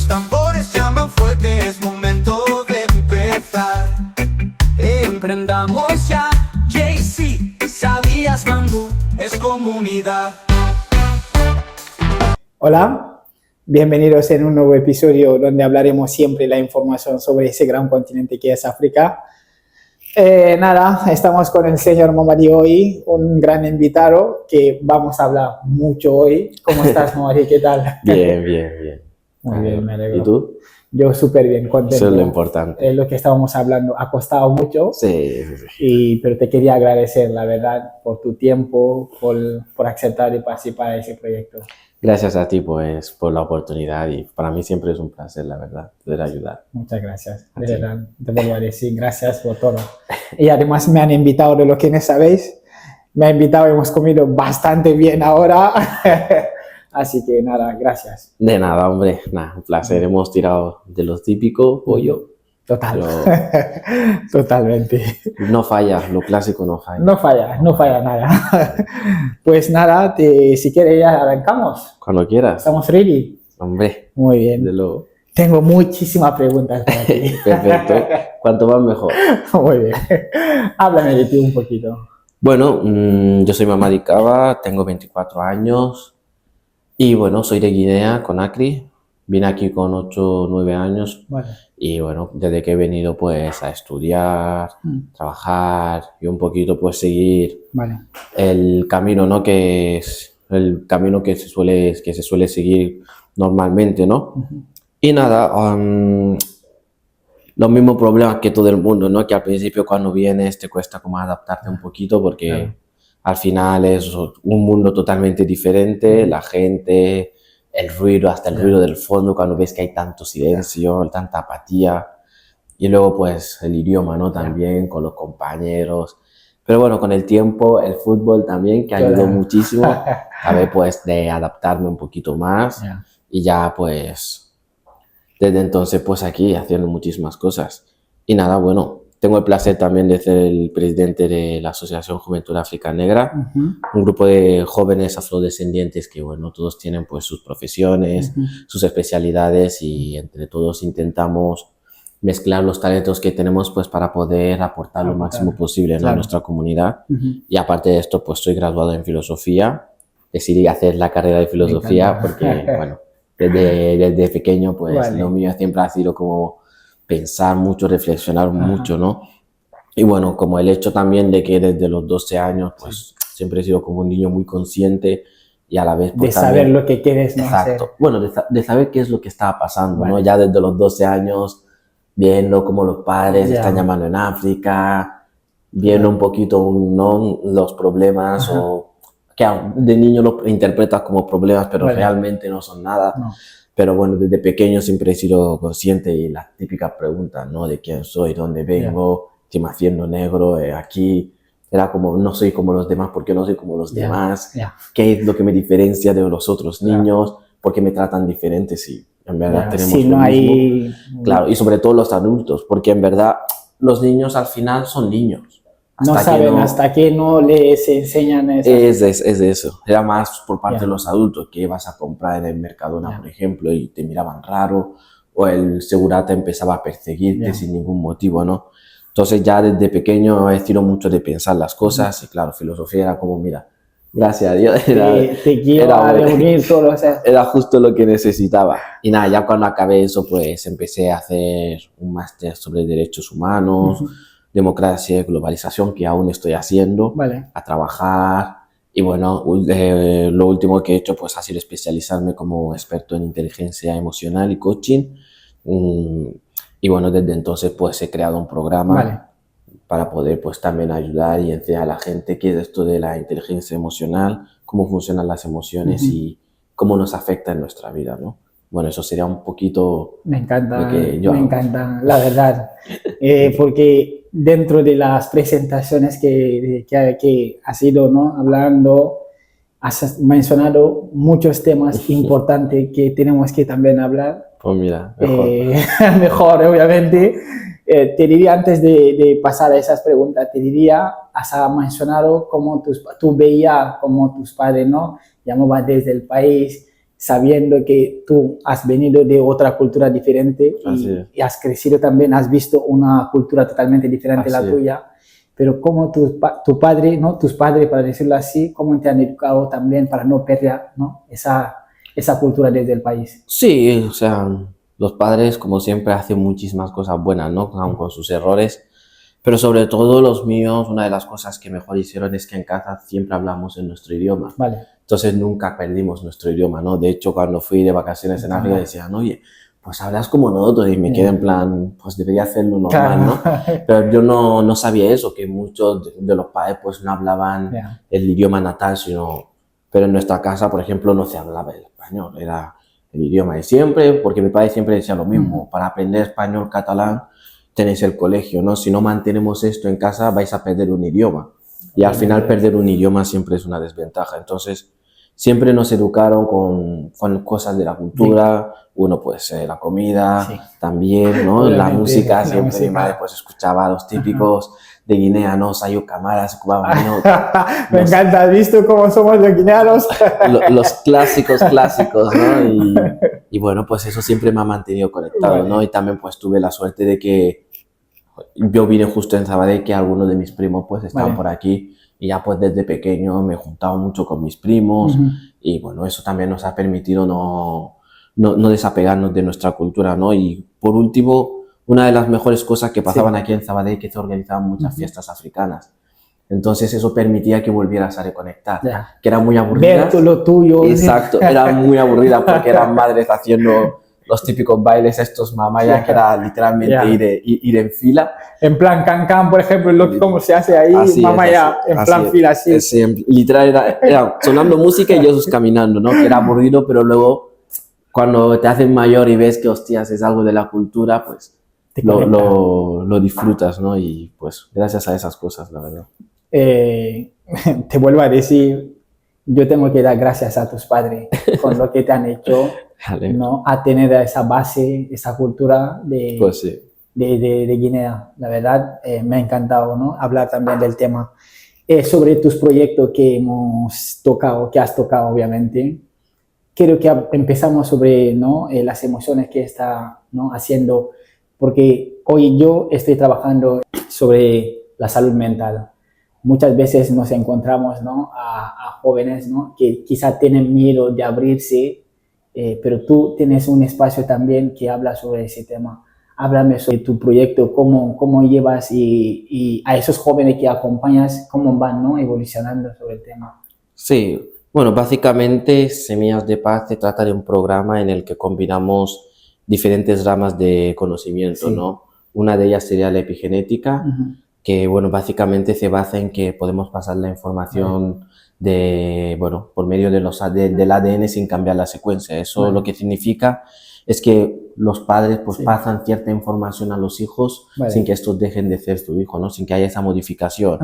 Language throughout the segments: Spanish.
tambores llaman fuerte, es momento de empezar. Emprendamos ya, JC, ¿sabías? Bambú es comunidad. Hola, bienvenidos en un nuevo episodio donde hablaremos siempre la información sobre ese gran continente que es África. Estamos con el señor Momadi hoy, un gran invitado que vamos a hablar mucho hoy. ¿Cómo estás, Momadi? ¿Qué tal? Bien, bien, bien. Muy bien, me alegro. ¿Y tú? Yo súper bien, contento. Eso es lo importante. Lo que estábamos hablando ha costado mucho, Sí, sí, sí. pero te quería agradecer, la verdad, por tu tiempo, por aceptar y participar en ese proyecto. Gracias a ti, pues, por la oportunidad y para mí siempre es un placer, la verdad, poder ayudar. Muchas gracias, de verdad, te vuelvo a decir gracias por todo. Y además me han invitado, de lo que no sabéis, me han invitado, hemos comido bastante bien ahora, así que nada, gracias. De nada, hombre, nada, un placer. Hemos tirado de lo típico, pollo. Total, Pero totalmente. no falla, lo clásico no falla. No falla nada. Pues nada, si quieres ya arrancamos. Cuando quieras. ¿Estamos ready? Hombre, Muy bien. de luego. Tengo muchísimas preguntas para ti. Perfecto, cuanto más mejor. Muy bien. Háblame de ti un poquito. Bueno, yo soy Momadi Cava, tengo 24 años y bueno, soy de Guinea, Conakry. Vine aquí con 8 o 9 años. Vale. Y bueno, desde que he venido pues a estudiar, trabajar y un poquito pues seguir Vale. el camino, ¿no? Que es el camino que se suele seguir normalmente, ¿no? Y nada, los mismos problemas que todo el mundo, ¿no? Que al principio cuando vienes te cuesta como adaptarte un poquito porque Claro. al final es un mundo totalmente diferente, la gente, el ruido, hasta el ruido del fondo, cuando ves que hay tanto silencio, tanta apatía, y luego pues el idioma, ¿no? También con los compañeros. Pero bueno, con el tiempo, el fútbol también, que ayudó muchísimo a ver pues de adaptarme un poquito más, y ya pues desde entonces pues aquí haciendo muchísimas cosas. Y nada, bueno, tengo el placer también de ser el presidente de la Asociación Juventud África Negra, un grupo de jóvenes afrodescendientes que, bueno, todos tienen pues sus profesiones, sus especialidades y entre todos intentamos mezclar los talentos que tenemos pues para poder aportar lo máximo posible, ¿no? Claro. A nuestra comunidad. Y aparte de esto, pues soy graduado en filosofía, decidí hacer la carrera de filosofía porque, bueno, desde pequeño pues lo mío siempre ha sido como pensar mucho, reflexionar mucho, ¿no? Y bueno, como el hecho también de que desde los 12 años, pues siempre he sido como un niño muy consciente y a la vez... Pues, de también, saber lo que quieres, ¿no? Exacto. Hacer. Bueno, de saber qué es lo que estaba pasando, ¿no? Ya desde los 12 años, viendo cómo los padres están llamando en África, viendo un poquito, ¿no? Los problemas o... que de niño lo interpretas como problemas, pero realmente no son nada. No. Pero bueno, desde pequeño siempre he sido consciente y las típicas preguntas, ¿no? De quién soy, dónde vengo, qué me haciendo negro aquí. Era como, no soy como los demás, ¿por qué no soy como los demás? ¿Qué es lo que me diferencia de los otros niños? ¿Por qué me tratan diferente? Sí, en verdad tenemos si lo no mismo. hay... Claro, y sobre todo los adultos, porque en verdad los niños al final son niños. No saben hasta que no les enseñan eso. Es eso. Era más por parte de los adultos que ibas a comprar en el Mercadona, por ejemplo, y te miraban raro, o el segurata empezaba a perseguirte sin ningún motivo, ¿no? Entonces ya desde pequeño he sido mucho de pensar las cosas y claro, filosofía era como, mira, gracias a Dios, te quiero a reunir todo, o sea. Era justo lo que necesitaba. Y nada, ya cuando acabé eso, pues empecé a hacer un máster sobre derechos humanos, democracia y globalización, que aún estoy haciendo, a trabajar. Y bueno, lo último que he hecho pues ha sido especializarme como experto en inteligencia emocional y coaching. Y bueno, desde entonces pues he creado un programa para poder pues también ayudar y enseñar a la gente qué es esto de la inteligencia emocional, cómo funcionan las emociones y cómo nos afecta en nuestra vida, ¿no? Bueno, eso sería un poquito... Me encanta, lo que yo me hago. encanta, la verdad. Porque dentro de las presentaciones que has ido, ¿no? Hablando, has mencionado muchos temas importantes que tenemos que también hablar. Pues mira, mejor. Mejor, obviamente. Te diría, antes de pasar a esas preguntas, te diría, has mencionado cómo tú veías cómo tus padres, ¿no? Llamaban desde el país sabiendo que tú has venido de otra cultura diferente Así es. y has crecido también, has visto una cultura totalmente diferente a la Así es. tuya, pero como tu padre, ¿no? Tus padres, para decirlo así, cómo te han educado también para no perder, ¿no? esa cultura desde el país. Sí, o sea, los padres, como siempre, hacen muchísimas cosas buenas, ¿no? Aun con sus errores. Pero sobre todo los míos, una de las cosas que mejor hicieron es que en casa siempre hablamos en nuestro idioma. Vale. Entonces nunca perdimos nuestro idioma, ¿no? De hecho, cuando fui de vacaciones en África decían, oye, pues hablas como nosotros, y me quedé en plan, pues debería hacerlo normal, ¿no? Pero yo no sabía eso, que muchos de los padres pues no hablaban el idioma natal, pero en nuestra casa, por ejemplo, no se hablaba el español, era el idioma de siempre, porque mi padre siempre decía lo mismo, para aprender español, catalán, tenéis el colegio, ¿no? Si no mantenemos esto en casa, vais a perder un idioma. Y al final perder un idioma siempre es una desventaja. Entonces, siempre nos educaron con cosas de la cultura, bueno, pues la comida también, ¿no? La música, siempre mi madre pues escuchaba a los típicos de Guinea, ¿no? Sayo Camara, Cuba, ¿no? Me encanta, ¿has visto cómo somos los guineanos? Los clásicos, ¿no? Y bueno, pues eso siempre me ha mantenido conectado, ¿no? Y también pues tuve la suerte de que yo vine justo en Sabadell, que algunos de mis primos pues estaban por aquí, y ya pues desde pequeño me juntaba mucho con mis primos, y bueno, eso también nos ha permitido no desapegarnos de nuestra cultura, ¿no? Y por último, una de las mejores cosas que pasaban aquí en Sabadell, que se organizaban muchas fiestas africanas. Entonces eso permitía que volvieras a reconectar, que era muy aburrida. Ver lo tuyo. Exacto, era muy aburrida porque eran madres haciendo los típicos bailes estos mamaya, que era literalmente ir en fila. En plan can-can, por ejemplo, como se hace ahí, mamaya, en plan fila, así. Sí, literal era sonando música y ellos caminando, ¿no? Que era aburrido, pero luego cuando te haces mayor y ves que, hostias, es algo de la cultura, pues lo disfrutas, ¿no? Y pues gracias a esas cosas, la verdad. Te vuelvo a decir, yo tengo que dar gracias a tus padres con lo que te han hecho, ¿no? A tener esa base, esa cultura de Guinea. La verdad, me ha encantado, ¿no? Hablar también del tema. Sobre tus proyectos que hemos tocado, que has tocado, obviamente. Quiero que empezamos sobre, ¿no? Las emociones que está, ¿no? haciendo, porque hoy yo estoy trabajando sobre la salud mental. Muchas veces nos encontramos, ¿no? a jóvenes, ¿no? que quizá tienen miedo de abrirse, pero tú tienes un espacio también que habla sobre ese tema. Háblame sobre tu proyecto, cómo llevas y a esos jóvenes que acompañas, cómo van, ¿no? evolucionando sobre el tema. Sí, bueno, básicamente Semillas de Paz se trata de un programa en el que combinamos diferentes ramas de conocimiento, ¿no? Una de ellas sería la epigenética, que bueno, básicamente se basa en que podemos pasar la información por medio de del ADN sin cambiar la secuencia. Eso lo que significa es que los padres pues pasan cierta información a los hijos sin que estos dejen de ser su hijo, ¿no? Sin que haya esa modificación.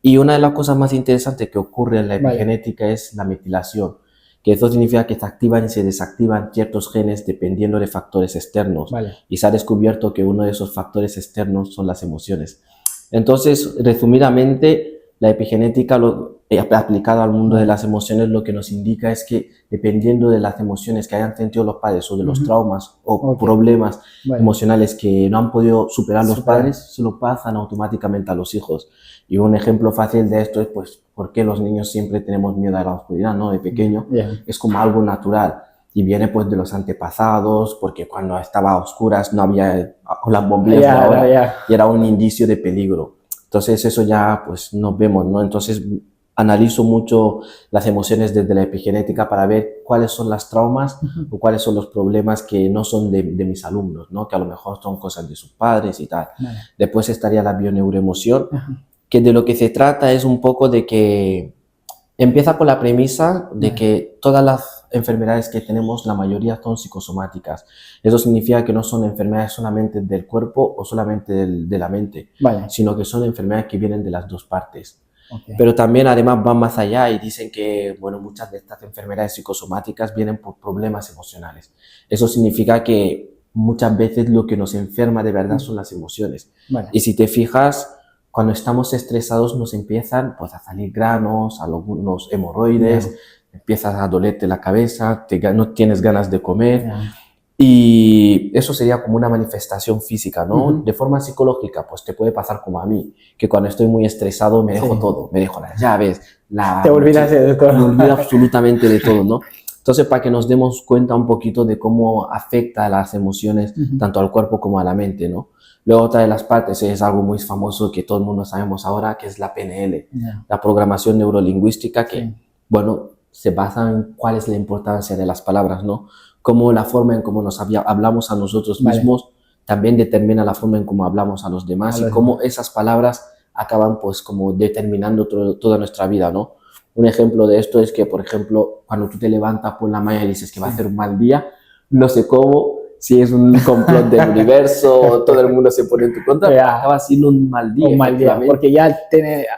Y una de las cosas más interesantes que ocurre en la epigenética es la metilación, que eso significa que se activan y se desactivan ciertos genes dependiendo de factores externos. Y se ha descubierto que uno de esos factores externos son las emociones. Entonces, resumidamente, la epigenética aplicada al mundo de las emociones lo que nos indica es que dependiendo de las emociones que hayan sentido los padres o de los traumas o problemas emocionales que no han podido superar los padres, se lo pasan automáticamente a los hijos. Y un ejemplo fácil de esto es, pues, por qué los niños siempre tenemos miedo a la oscuridad, ¿no? De pequeño, es como algo natural. Y viene, pues, de los antepasados, porque cuando estaba a oscuras no había las bombillas de ahora, y era un indicio de peligro. Entonces, eso ya, pues, nos vemos, ¿no? Entonces, analizo mucho las emociones desde la epigenética para ver cuáles son las traumas o cuáles son los problemas que no son de mis alumnos, ¿no? Que a lo mejor son cosas de sus padres y tal. Después estaría la bioneuroemoción, que de lo que se trata es un poco de que empieza con la premisa de que todas las enfermedades que tenemos, la mayoría son psicosomáticas. Eso significa que no son enfermedades solamente del cuerpo o solamente de la mente, sino que son enfermedades que vienen de las dos partes. Pero también además van más allá y dicen que, bueno, muchas de estas enfermedades psicosomáticas vienen por problemas emocionales. Eso significa que muchas veces lo que nos enferma de verdad son las emociones. Y si te fijas, cuando estamos estresados nos empiezan, pues, a salir granos, algunos hemorroides, empiezas a dolerte la cabeza, no tienes ganas de comer. Ya. Y eso sería como una manifestación física, ¿no? Ujú. De forma psicológica, pues te puede pasar como a mí, que cuando estoy muy estresado me dejo Sí. todo, me dejo las llaves, Te olvidas de todo. me olvido absolutamente de todo, ¿no? Entonces, para que nos demos cuenta un poquito de cómo afecta las emociones Ujú. tanto al cuerpo como a la mente, ¿no? Luego otra de las partes es algo muy famoso que todo el mundo sabemos ahora, que es la PNL, Ya. la programación neurolingüística, que, Sí. bueno, se basa en cuál es la importancia de las palabras, ¿no? Cómo la forma en cómo nos hablamos a nosotros Vale. mismos también determina la forma en cómo hablamos a los demás A y los cómo demás. esas palabras acaban pues como determinando toda nuestra vida, ¿no? Un ejemplo de esto es que, por ejemplo, cuando tú te levantas por la mañana y dices que va a ser un mal día, no sé cómo, si es un complot del universo o todo el mundo se pone en tu contra, Ya. acaba siendo un mal día, Un mal día, efectivamente. porque ya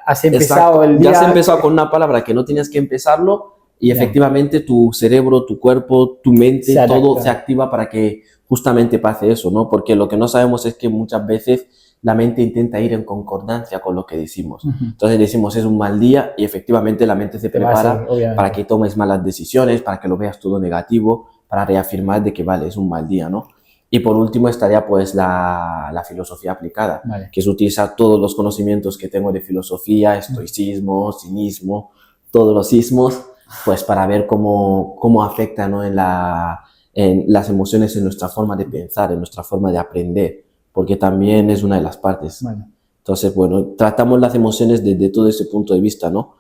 has empezado Exacto. el día. Ya has empezado con una palabra que no tenías que empezarlo y Ya. efectivamente tu cerebro, tu cuerpo, tu mente, Se adapta. todo se activa para que justamente pase eso, ¿no? Porque lo que no sabemos es que muchas veces la mente intenta ir en concordancia con lo que decimos. Ujú. Entonces decimos es un mal día y efectivamente la mente se Te va a prepara seguir, obviamente. para que tomes malas decisiones, para que lo veas todo negativo, para reafirmar de que vale, es un mal día, ¿no? Y por último estaría pues la filosofía aplicada, Vale. que es utilizar todos los conocimientos que tengo de filosofía, estoicismo, cinismo, todos los sismos, pues para ver cómo afecta, ¿no? en las emociones, en nuestra forma de pensar, en nuestra forma de aprender, porque también es una de las partes. Vale. Entonces, bueno, tratamos las emociones desde todo ese punto de vista, ¿no?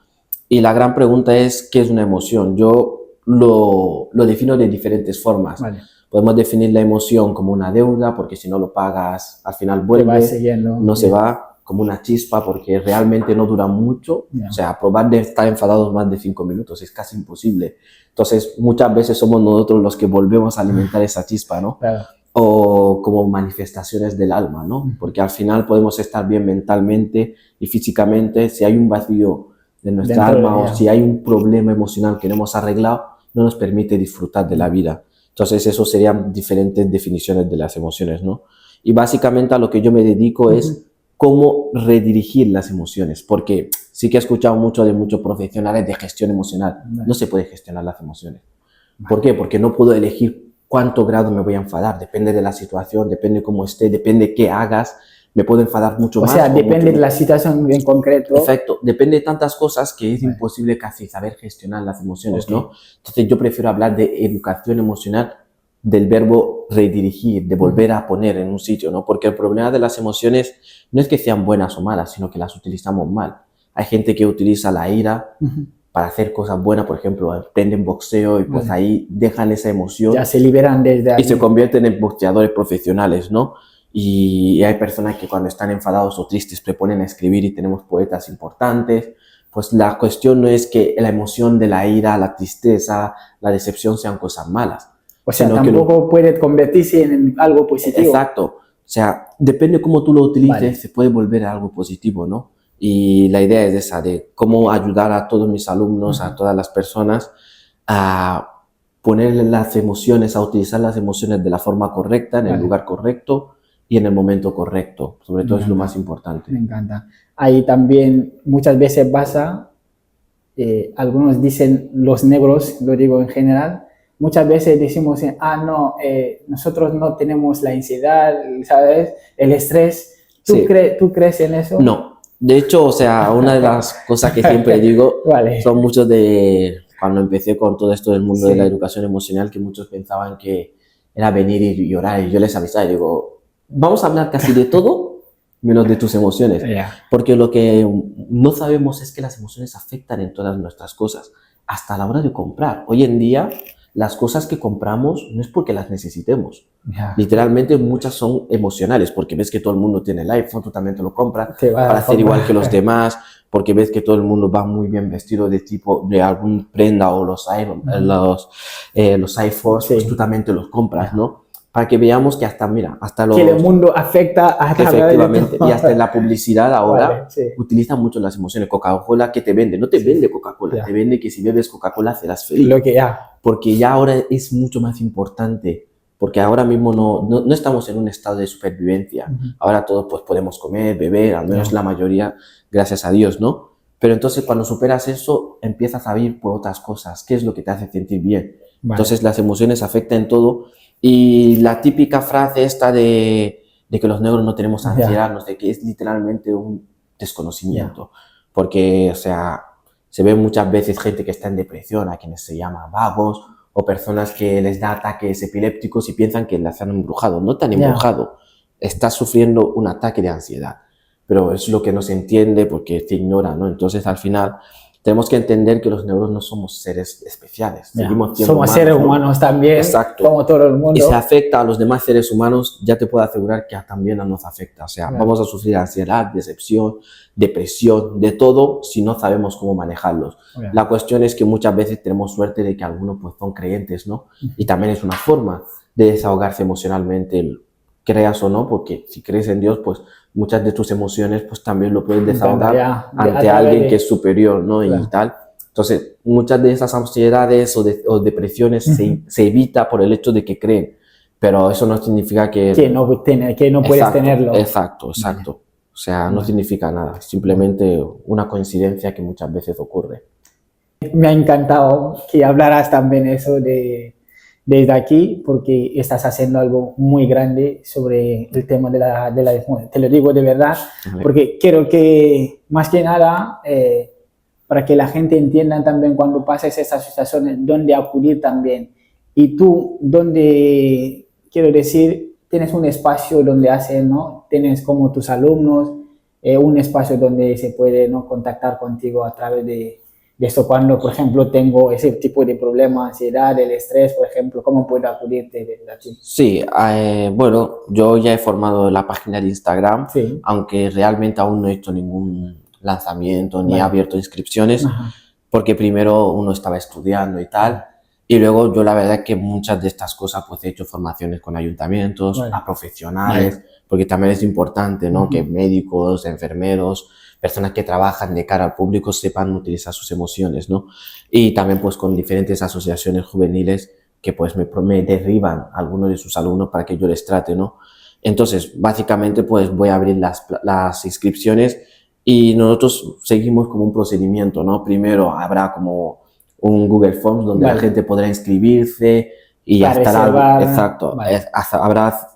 Y la gran pregunta es, ¿qué es una emoción? Yo lo defino de diferentes formas. Vale. Podemos definir la emoción como una deuda, porque si no lo pagas, al final Te vuelve, vas siguiendo. no se Ya. va, como una chispa, porque realmente no dura mucho. Ya. O sea, probar de estar enfadados más de 5 minutos es casi imposible. Entonces, muchas veces somos nosotros los que volvemos a alimentar esa chispa, ¿no? Claro. O como manifestaciones del alma, ¿no? Porque al final podemos estar bien mentalmente y físicamente. Si hay un vacío de nuestra Dentro de alma o ella. si hay un problema emocional que no hemos arreglado, no nos permite disfrutar de la vida. Entonces, eso serían diferentes definiciones de las emociones, ¿no? Y básicamente a lo que yo me dedico es cómo redirigir las emociones, porque sí que he escuchado mucho de muchos profesionales de gestión emocional. Vale. No se puede gestionar las emociones. ¿Por qué? Porque no puedo elegir cuánto grado me voy a enfadar. Depende de la situación, depende cómo esté, depende qué hagas. Me puedo enfadar mucho O más. sea, o depende mucho de menos. la situación en concreto. Perfecto, depende de tantas cosas que es Vale. imposible casi saber gestionar las emociones, Ok. ¿no? Entonces yo prefiero hablar de educación emocional, del verbo redirigir, de volver a poner en un sitio, ¿no? Porque el problema de las emociones no es que sean buenas o malas, sino que las utilizamos mal. Hay gente que utiliza la ira Ujú. para hacer cosas buenas, por ejemplo, aprenden boxeo y pues Vale. ahí dejan esa emoción Ya se liberan desde ahí. y se convierten en boxeadores profesionales, ¿no? Y hay personas que cuando están enfadados o tristes se ponen a escribir y tenemos poetas importantes. Pues la cuestión no es que la emoción de la ira, la tristeza, la decepción sean cosas malas. O sea, sino que tampoco puede convertirse en algo positivo. Exacto. O sea, depende cómo tú lo utilices, Vale. se puede volver a algo positivo, ¿no? Y la idea es esa, de cómo ayudar a todos mis alumnos, a todas las personas, a ponerle las emociones, a utilizar las emociones de la forma correcta, en el Vale. lugar correcto y en el momento correcto. Sobre todo es lo Me más importante. Me encanta. Ahí también muchas veces pasa, algunos dicen los negros, lo digo en general, muchas veces decimos, no, nosotros no tenemos la ansiedad, ¿sabes? El estrés. Sí. ¿Tú crees en eso? No. De hecho, o sea, una de las cosas que siempre digo Vale. son muchos de cuando empecé con todo esto del mundo Sí. de la educación emocional, que muchos pensaban que era venir y llorar, y yo les avisaba y digo, vamos a hablar casi de todo menos de tus emociones, Ya. porque lo que no sabemos es que las emociones afectan en todas nuestras cosas, hasta a la hora de comprar. Hoy en día, las cosas que compramos no es porque las necesitemos. Ya. Literalmente muchas son emocionales, porque ves que todo el mundo tiene el iPhone, tú también te lo compras Te va a para hacer comprar. igual que los demás, porque ves que todo el mundo va muy bien vestido de tipo de algún prenda o los iPhones, Sí. pues tú también te los compras, ¿no? Para que veamos que hasta, mira, hasta los... Que el mundo afecta a Efectivamente, y hasta en la publicidad ahora Vale, sí. utilizan mucho las emociones. Coca-Cola, ¿qué te vende? No te vende Coca-Cola, Ya. te vende que si bebes Coca-Cola serás feliz. Lo que ya. Porque ya ahora es mucho más importante, porque ahora mismo no estamos en un estado de supervivencia. Ujú. Ahora todos pues podemos comer, beber, al menos Ya. la mayoría, gracias a Dios, ¿no? Pero entonces cuando superas eso, empiezas a ir por otras cosas. ¿Qué es lo que te hace sentir bien? Vale. Entonces las emociones afectan en todo. Y la típica frase esta de que los negros no tenemos ansiedad, no sé qué, es literalmente un desconocimiento. Porque, o sea, se ve muchas veces gente que está en depresión, a quienes se llama vagos, o personas que les da ataques epilépticos y piensan que las han embrujado. No te han embrujado, estás sufriendo un ataque de ansiedad. Pero es lo que no se entiende porque se ignora, ¿no? Entonces, al final, tenemos que entender que los negros no somos seres especiales. Seguimos siendo somos humanos, seres ¿no? humanos también, Exacto. como todo el mundo. Y si afecta a los demás seres humanos, ya te puedo asegurar que también nos afecta. O sea, vamos a sufrir ansiedad, decepción, depresión, de todo si no sabemos cómo manejarlos. La cuestión es que muchas veces tenemos suerte de que algunos pues son creyentes, ¿no? Y también es una forma de desahogarse emocionalmente, creas o no, porque si crees en Dios, pues muchas de tus emociones pues también lo puedes desahogar ante alguien que es superior, ¿no? Y tal. Entonces, muchas de esas ansiedades o depresiones se evita por el hecho de que creen, pero eso no significa que no puedes tenerlo. Exacto. O sea, no significa nada, simplemente una coincidencia que muchas veces ocurre. Me ha encantado que hablaras también eso desde aquí, porque estás haciendo algo muy grande sobre el tema de la te lo digo de verdad, porque quiero que, más que nada, para que la gente entienda también cuando pases esas situaciones, dónde acudir también. Y tú, donde, quiero decir, tienes un espacio donde haces, ¿no? Tienes como tus alumnos, un espacio donde se puede, ¿no?, contactar contigo a través de esto. Cuando, por ejemplo, tengo ese tipo de problema, ansiedad, el estrés, por ejemplo, ¿cómo puedo acudirte desde aquí? Sí, bueno, yo ya he formado la página de Instagram, aunque realmente aún no he hecho ningún lanzamiento ni he abierto inscripciones, porque primero uno estaba estudiando y tal, y luego yo la verdad que muchas de estas cosas pues he hecho formaciones con ayuntamientos, a profesionales, porque también es importante, ¿no? Que médicos, enfermeros, personas que trabajan de cara al público sepan utilizar sus emociones, ¿no? Y también pues con diferentes asociaciones juveniles que pues me derriban a algunos de sus alumnos para que yo les trate, ¿no? Entonces, básicamente pues voy a abrir las inscripciones y nosotros seguimos como un procedimiento, ¿no? Primero habrá como un Google Forms donde la gente podrá inscribirse y estará, habrá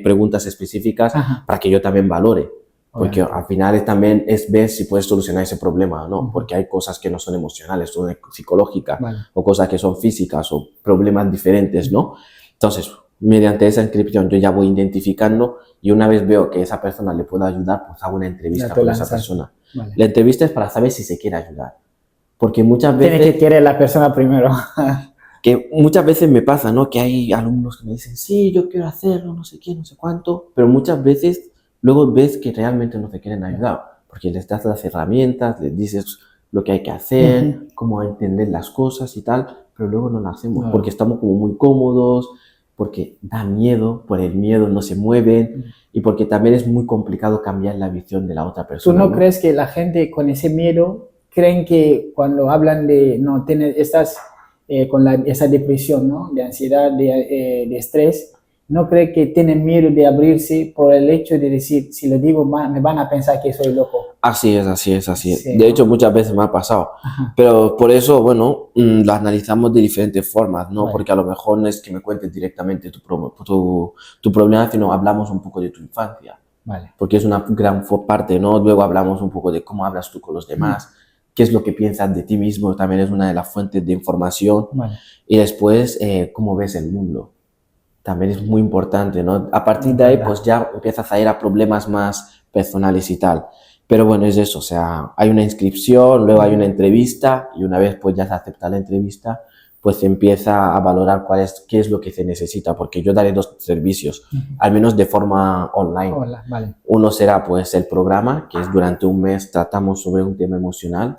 preguntas específicas para que yo también valore. Porque al final también es ver si puedes solucionar ese problema, ¿no? Porque hay cosas que no son emocionales, son psicológicas, o cosas que son físicas, o problemas diferentes, ¿no? Entonces, mediante esa inscripción yo ya voy identificando y una vez veo que esa persona le puedo ayudar, pues hago una entrevista con esa persona. La entrevista es para saber si se quiere ayudar. Porque muchas veces... Tiene que querer la persona primero. Que muchas veces me pasa, ¿no? Que hay alumnos que me dicen, sí, yo quiero hacerlo, no sé qué, no sé cuánto, pero muchas veces... Luego ves que realmente no te quieren ayudar, porque les das las herramientas, les dices lo que hay que hacer, cómo entender las cosas y tal, pero luego no lo hacemos, porque estamos como muy cómodos, porque da miedo, por el miedo no se mueven, y porque también es muy complicado cambiar la visión de la otra persona. ¿Tú no crees que la gente con ese miedo creen que cuando hablan de, no, estás con esa depresión, ¿no?, de ansiedad, de estrés, no cree que tienen miedo de abrirse por el hecho de decir, si lo digo me van a pensar que soy loco? Así es. Sí, de hecho, muchas veces me ha pasado. Pero por eso, bueno, lo analizamos de diferentes formas, ¿no? Porque a lo mejor no es que me cuentes directamente tu problema, sino hablamos un poco de tu infancia. Porque es una gran parte, ¿no? Luego hablamos un poco de cómo hablas tú con los demás, qué es lo que piensas de ti mismo, también es una de las fuentes de información. Y después, cómo ves el mundo. También es muy importante, ¿no? A partir de ahí, pues ya empiezas a ir a problemas más personales y tal. Pero bueno, es eso, o sea, hay una inscripción, luego hay una entrevista y una vez pues ya se acepta la entrevista, pues se empieza a valorar qué es lo que se necesita, porque yo daré dos servicios, al menos de forma online. Uno será pues el programa, que es durante un mes tratamos sobre un tema emocional,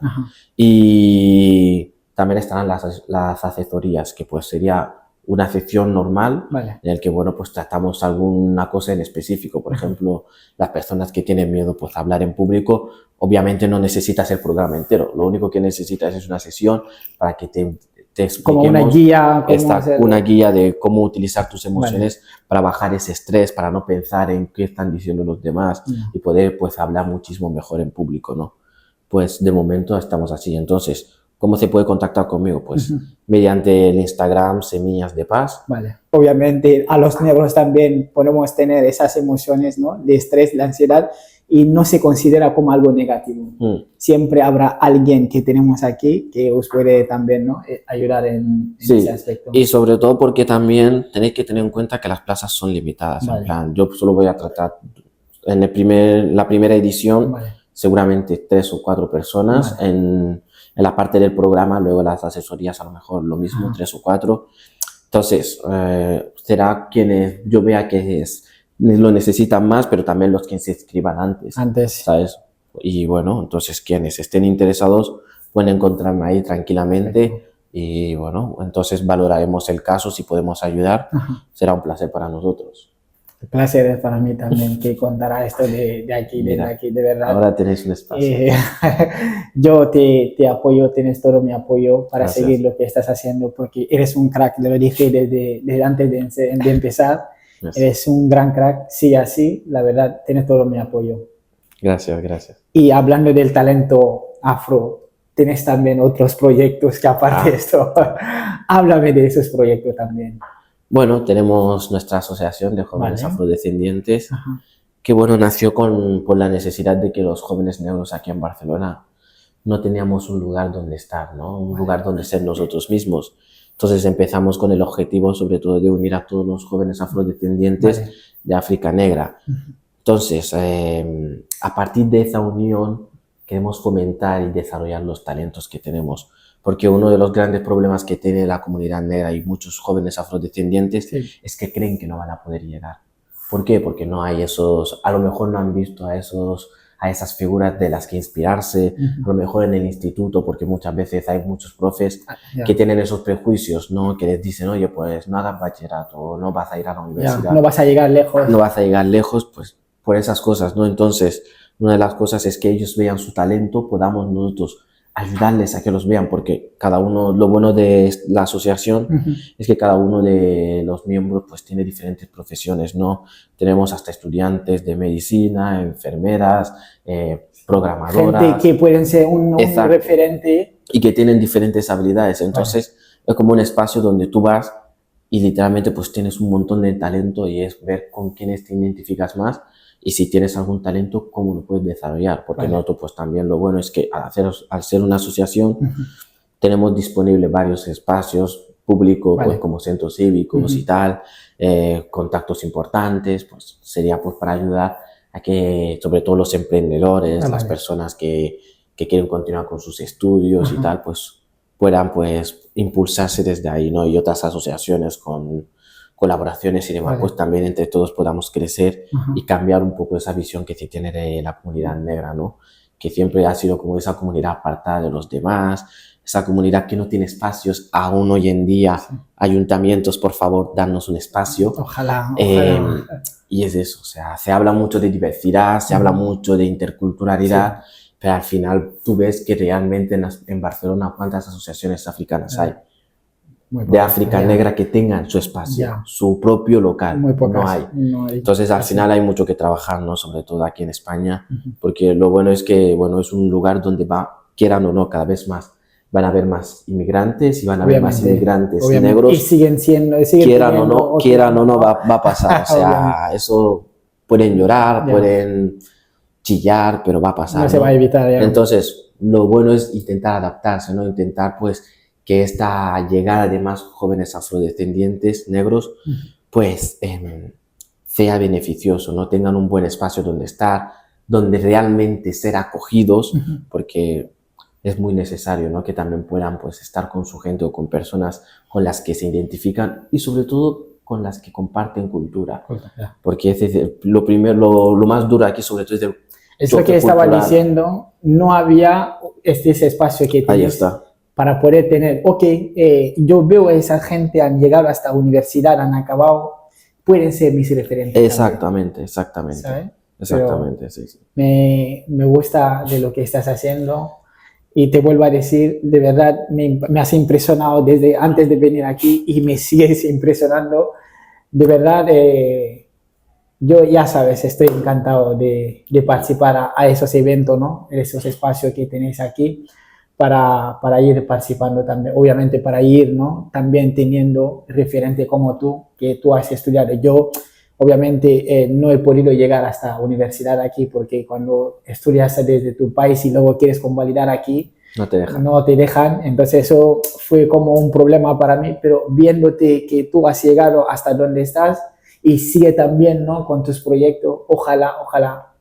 y también estarán las asesorías, que pues sería una sección normal en el que, bueno, pues tratamos alguna cosa en específico. Por ejemplo, las personas que tienen miedo pues a hablar en público, obviamente no necesitas el programa entero. Lo único que necesitas es una sesión para que te expliquemos. Como una guía. Una guía de cómo utilizar tus emociones para bajar ese estrés, para no pensar en qué están diciendo los demás y poder pues hablar muchísimo mejor en público, ¿no? pues de momento estamos así. Entonces, ¿cómo se puede contactar conmigo? Pues mediante el Instagram Semillas de Paz. Vale. Obviamente a los negros también podemos tener esas emociones, ¿no? De estrés, de ansiedad, y no se considera como algo negativo. Siempre habrá alguien que tenemos aquí que os puede también, ¿no? Ayudar en ese aspecto. Y sobre todo porque también tenéis que tener en cuenta que las plazas son limitadas. Vale. En plan, yo solo voy a tratar en la primera edición, Vale. seguramente 3 o 4 personas. Vale. En la parte del programa, luego las asesorías a lo mejor lo mismo, 3 o 4. Entonces, será quienes yo vea que lo necesitan más, pero también los que se inscriban antes. ¿Sabes? Y bueno, entonces quienes estén interesados pueden encontrarme ahí tranquilamente. Perfecto. Y bueno, entonces valoraremos el caso, si podemos ayudar. Será un placer para nosotros. El placer es para mí también que contará esto de aquí, Mira, de aquí, de verdad. Ahora tenéis un espacio. Yo te apoyo, tienes todo mi apoyo para Gracias. seguir lo que estás haciendo, porque eres un crack, lo dije desde antes de empezar. Gracias. Eres un gran crack, sí, así, la verdad, tienes todo mi apoyo. Gracias, gracias. Y hablando del talento afro, tienes también otros proyectos que aparte de esto, háblame de esos proyectos también. Bueno, tenemos nuestra asociación de jóvenes afrodescendientes, que bueno, nació por la necesidad de que los jóvenes negros aquí en Barcelona no teníamos un lugar donde estar, ¿no? Un lugar donde ser nosotros mismos. Entonces empezamos con el objetivo sobre todo de unir a todos los jóvenes afrodescendientes de África Negra. Entonces, a partir de esa unión queremos fomentar y desarrollar los talentos que tenemos. Porque uno de los grandes problemas que tiene la comunidad negra y muchos jóvenes afrodescendientes es que creen que no van a poder llegar. ¿Por qué? Porque no hay a lo mejor no han visto a esas figuras de las que inspirarse, a lo mejor en el instituto, porque muchas veces hay muchos profes que tienen esos prejuicios, ¿no? Que les dicen, oye, pues no hagas bachillerato, o no vas a ir a la universidad. No vas a llegar lejos. No vas a llegar lejos, pues por esas cosas, ¿no? Entonces, una de las cosas es que ellos vean su talento, podamos nosotros ayudarles a que los vean, porque cada uno, lo bueno de la asociación es que cada uno de los miembros pues tiene diferentes profesiones, ¿no? Tenemos hasta estudiantes de medicina, enfermeras, programadoras. Gente que pueden ser un referente. Y que tienen diferentes habilidades. Entonces, es como un espacio donde tú vas y literalmente pues tienes un montón de talento y es ver con quiénes te identificas más. Y si tienes algún talento, ¿cómo lo puedes desarrollar? Porque nosotros pues también lo bueno es que al ser una asociación tenemos disponibles varios espacios públicos, pues como centros cívicos y tal, contactos importantes, pues sería pues para ayudar a que sobre todo los emprendedores, las personas que quieren continuar con sus estudios y tal, pues puedan pues impulsarse desde ahí, ¿no? Y otras asociaciones con colaboraciones y demás, pues también entre todos podamos crecer y cambiar un poco esa visión que se tiene de la comunidad negra, ¿no? Que siempre ha sido como esa comunidad apartada de los demás, esa comunidad que no tiene espacios, aún hoy en día, ayuntamientos, por favor, darnos un espacio. Ojalá. Y es eso, o sea, se habla mucho de diversidad, se habla mucho de interculturalidad, pero al final tú ves que realmente en Barcelona cuántas asociaciones africanas hay. De África Negra que tengan su espacio, su propio local. Muy pocas, no hay. No hay. Entonces al final hay mucho que trabajar, ¿no? Sobre todo aquí en España, porque lo bueno es que es un lugar donde quieran o no, cada vez más van a haber más inmigrantes y van a haber más inmigrantes negros. Y siguen quieran o no, va a pasar. O sea, eso pueden llorar, pueden chillar, pero va a pasar. No se va a evitar. Entonces, lo bueno es intentar adaptarse, ¿no? Intentar, pues, que esta llegada de más jóvenes afrodescendientes negros, pues, sea beneficioso, ¿no? Tengan un buen espacio donde estar, donde realmente ser acogidos, porque es muy necesario, ¿no? Que también puedan, pues, estar con su gente o con personas con las que se identifican y, sobre todo, con las que comparten cultura. Porque es lo más duro aquí, sobre todo, es lo que estaba diciendo, no había ese espacio que tienes. Ahí está. Para poder tener, yo veo a esa gente, han llegado hasta la universidad, han acabado, pueden ser mis referentes. Exactamente. ¿Sabes? Exactamente, sí. Me gusta de lo que estás haciendo y te vuelvo a decir, de verdad, me has impresionado desde antes de venir aquí y me sigues impresionando. De verdad, yo ya sabes, estoy encantado de participar a esos eventos, ¿no? Esos espacios que tenéis aquí para ir participando también, obviamente para ir, ¿no? También teniendo referente como tú, que tú has estudiado. Yo, obviamente, no he podido llegar hasta la universidad aquí porque cuando estudias desde tu país y luego quieres convalidar aquí, No te dejan. no te dejan. Entonces eso fue como un problema para mí, pero viéndote que tú has llegado hasta donde estás y sigue también, ¿no? Con tus proyectos, ojalá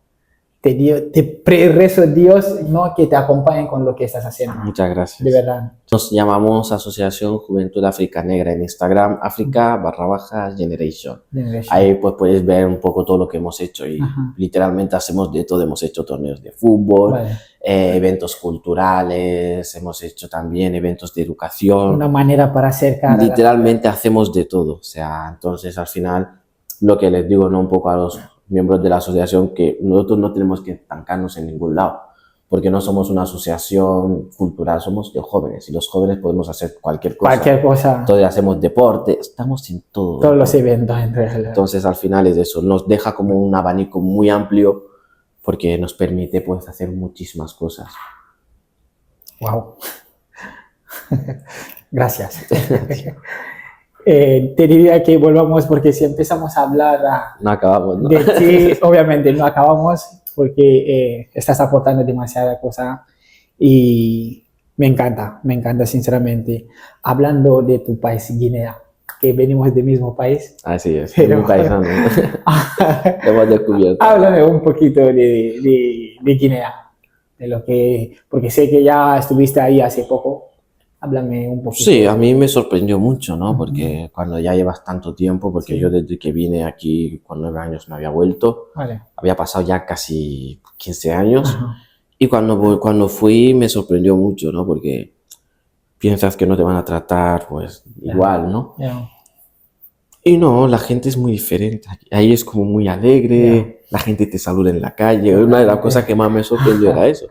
rezo a Dios, ¿no? Que te acompañen con lo que estás haciendo. Muchas gracias. De verdad. Nos llamamos Asociación Juventud África Negra en Instagram, Africa_Generation. Ahí pues puedes ver un poco todo lo que hemos hecho y literalmente hacemos de todo. Hemos hecho torneos de fútbol, Vale. Eventos culturales, hemos hecho también eventos de educación. Una manera para acercar. Literalmente hacemos de todo. O sea, entonces al final lo que les digo, ¿no? Un poco a los miembros de la asociación, que nosotros no tenemos que estancarnos en ningún lado, porque no somos una asociación cultural, somos de jóvenes y los jóvenes podemos hacer cualquier cosa. Cualquier cosa. Entonces hacemos deporte, estamos en todo. Todos los eventos. Entonces al final es eso, nos deja como un abanico muy amplio porque nos permite pues hacer muchísimas cosas. Wow. Gracias. Te diría que volvamos porque si empezamos a hablar no acabamos, ¿no? de ti, obviamente no acabamos porque estás aportando demasiada cosa y me encanta sinceramente. Hablando de tu país, Guinea, que venimos del mismo país. Así es, pero, muy paisano. Hemos descubierto. Háblame un poquito de Guinea, de lo que, porque sé que ya estuviste ahí hace poco. Háblame un poquito. Sí, a mí me sorprendió mucho, ¿no? Porque cuando ya llevas tanto tiempo, porque yo desde que vine aquí con 9 años no había vuelto, había pasado ya casi 15 años, y cuando fui me sorprendió mucho, ¿no? Porque piensas que no te van a tratar pues igual, ¿no? Y no, la gente es muy diferente, ahí es como muy alegre, la gente te saluda en la calle, una de las cosas que más me sorprendió era eso,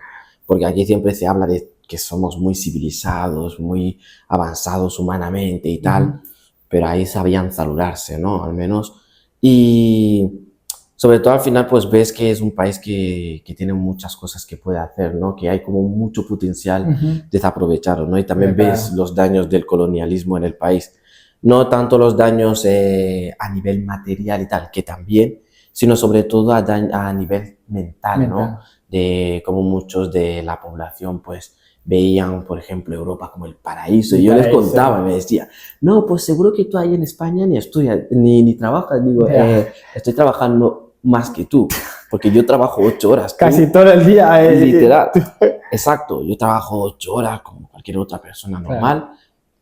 porque aquí siempre se habla de que somos muy civilizados, muy avanzados humanamente y tal, pero ahí sabían saludarse, ¿no? Al menos. Y sobre todo al final pues ves que es un país que tiene muchas cosas que puede hacer, ¿no? Que hay como mucho potencial desaprovechado, ¿no? Y también ves los daños del colonialismo en el país. No tanto los daños a nivel material y tal, que también, sino sobre todo a nivel mental, ¿no? De como muchos de la población pues veían, por ejemplo, Europa como el paraíso. Y yo les contaba, me decía, no, pues seguro que tú ahí en España ni estudias, ni trabajas. Digo, estoy trabajando más que tú, porque yo trabajo 8 horas. Casi todo el día. Literal. Exacto, yo trabajo 8 horas como cualquier otra persona normal.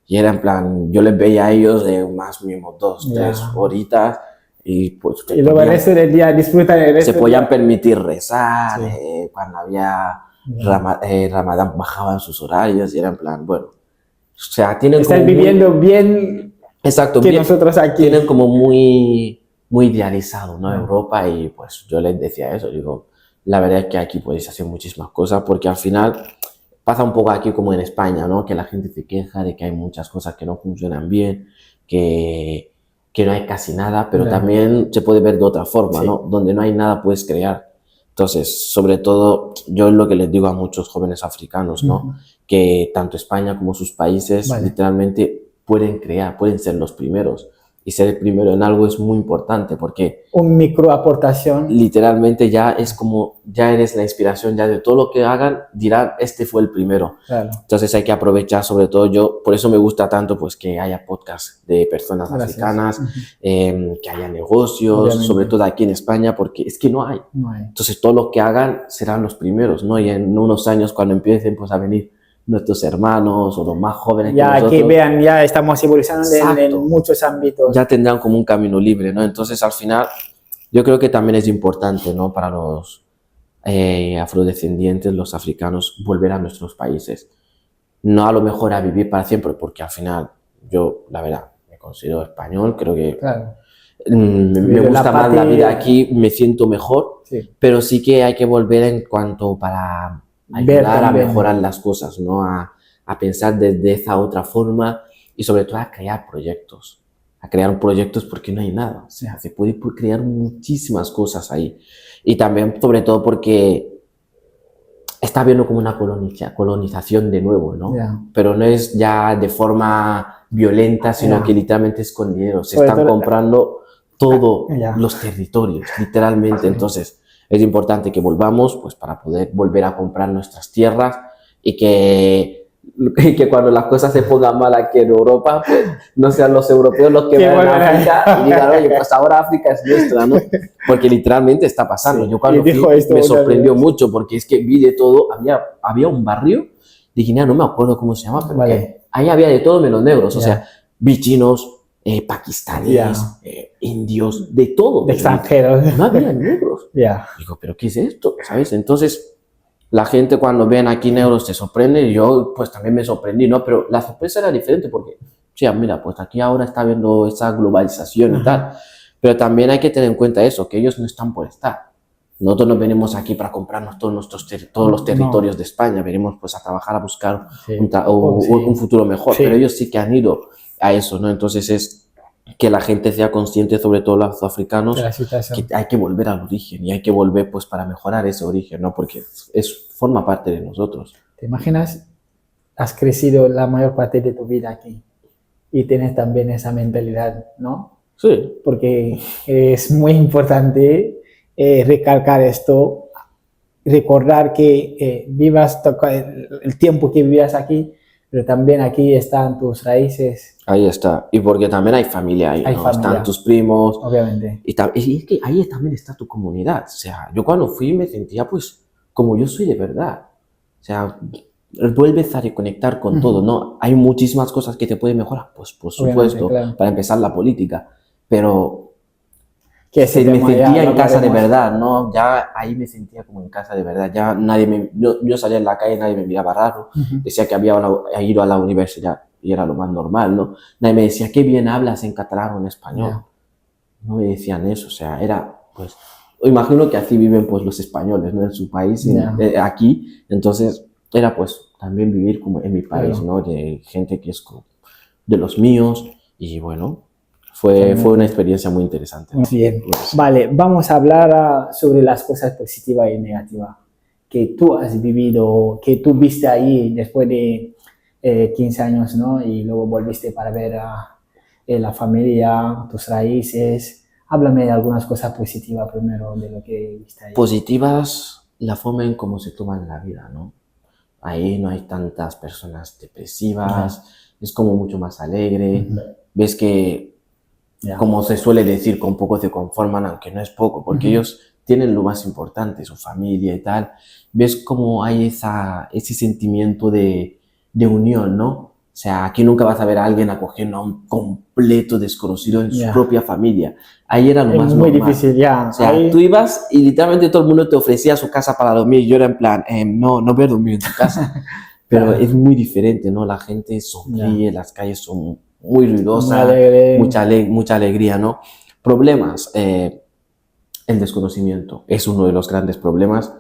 Y era en plan, yo les veía a ellos de más mínimo 2, 3 horitas. Y pues y luego el resto del día disfrutan el resto. Se podían permitir rezar, cuando había Ramadán bajaban sus horarios y era en plan, bueno, o sea, tienen están viviendo bien. Exacto, que bien, nosotros aquí. Tienen como muy idealizado, ¿no? Europa, y pues yo les decía eso, digo, la verdad es que aquí podéis hacer muchísimas cosas porque al final pasa un poco aquí como en España, ¿no? Que la gente se queja de que hay muchas cosas que no funcionan bien, que no hay casi nada, pero también se puede ver de otra forma, ¿no? Donde no hay nada puedes crear. Entonces, sobre todo, yo es lo que les digo a muchos jóvenes africanos, ¿no? Que tanto España como sus países literalmente pueden crear, pueden ser los primeros. Y ser el primero en algo es muy importante porque... Un micro aportación. Literalmente ya es como, ya eres la inspiración, ya de todo lo que hagan, dirán, este fue el primero. Entonces hay que aprovechar, sobre todo yo, por eso me gusta tanto pues que haya podcasts de personas africanas, que haya negocios, sobre todo aquí en España, porque es que no hay. Entonces todo lo que hagan serán los primeros, ¿no? Y en unos años cuando empiecen pues a venir nuestros hermanos o los más jóvenes ya que nosotros, que vean, ya estamos evolucionando en muchos ámbitos. Ya tendrán como un camino libre, ¿no? Entonces, al final, yo creo que también es importante, ¿no? Para los afrodescendientes, los africanos, volver a nuestros países. No a lo mejor a vivir para siempre, porque al final, yo, la verdad, me considero español, creo que me gusta más la vida aquí, me siento mejor, pero sí que hay que volver en cuanto para ayudar a mejorar las cosas, ¿no? A pensar desde esa otra forma y sobre todo a crear proyectos. a crear proyectos porque no hay nada. O sea, se puede crear muchísimas cosas ahí. Y también, sobre todo, porque está viendo como una colonización de nuevo, ¿no? Pero no es ya de forma violenta, sino que literalmente es con dinero. Se están comprando todos los territorios, literalmente. Entonces, es importante que volvamos, pues, para poder volver a comprar nuestras tierras y que cuando las cosas se pongan mal aquí en Europa, pues, no sean los europeos los que van a África y digan, oye, pues ahora África es nuestra, ¿no? Porque literalmente está pasando. Yo cuando fui, me sorprendió mucho porque es que vi de todo. Había un barrio de Guinea, no me acuerdo cómo se llama, pero ahí había de todo menos negros. O sea, vi chinos, pakistaníes, indios, de todo. De extranjeros. No había negros. Digo, ¿pero qué es esto? ¿Sabes? Entonces, la gente cuando ven aquí negros se sorprende y yo pues también me sorprendí, ¿no? Pero la sorpresa era diferente porque, o sea, mira, pues aquí ahora está viendo esa globalización y tal. Pero también hay que tener en cuenta eso, que ellos no están por estar. Nosotros no venimos aquí para comprarnos todos los territorios de España, venimos pues a trabajar, a buscar un futuro mejor. Pero ellos sí que han ido a eso, ¿no? Entonces es que la gente sea consciente, sobre todo los africanos, que hay que volver al origen y hay que volver pues para mejorar ese origen, ¿no? Porque forma parte de nosotros. ¿Te imaginas? Has crecido la mayor parte de tu vida aquí y tienes también esa mentalidad, ¿no? Sí. Porque es muy importante recalcar esto, recordar que vivas el tiempo que vivías aquí, pero también aquí están tus raíces. Ahí está. Y porque también hay familia ahí, ¿no? Están tus primos. Obviamente. Y es que ahí también está tu comunidad. O sea, yo cuando fui me sentía pues como yo soy de verdad. O sea, vuelves a reconectar con todo, ¿no? Hay muchísimas cosas que te pueden mejorar, pues por supuesto, para empezar la política. Pero que me sentía en casa de verdad, ¿no? Ya ahí me sentía como en casa de verdad. Ya yo salía en la calle, nadie me miraba raro. Decía que había ido a la universidad y era lo más normal, ¿no? Nadie me decía, qué bien hablas en catalán o en español. No me decían eso, o sea, era, pues, imagino que así viven, pues, los españoles, ¿no? En su país, aquí. Entonces, era, pues, también vivir como en mi país, ¿no? De gente que es de los míos y, bueno, fue una experiencia muy interesante, ¿no? Bien, vale, vamos a hablar sobre las cosas positivas y negativas que tú has vivido, que tú viste ahí después de 15 años, ¿no? Y luego volviste para ver a la familia, tus raíces. Háblame de algunas cosas positivas primero de lo que viste ahí. Positivas, la forma en cómo se toman la vida, ¿no? Ahí no hay tantas personas depresivas, es como mucho más alegre. Ves que, como se suele decir, con poco se conforman, aunque no es poco, porque ellos tienen lo más importante, su familia y tal. Ves como hay ese sentimiento de unión, ¿no? O sea, aquí nunca vas a ver a alguien acogiendo a un completo desconocido en su propia familia. Ahí era lo más normal. Es muy difícil, O sea, tú ibas y literalmente todo el mundo te ofrecía su casa para dormir. Yo era en plan, no voy a dormir en tu casa. Pero es muy diferente, ¿no? La gente sonríe, las calles son muy ruidosas, mucha alegría, ¿no? Problemas, el desconocimiento es uno de los grandes problemas.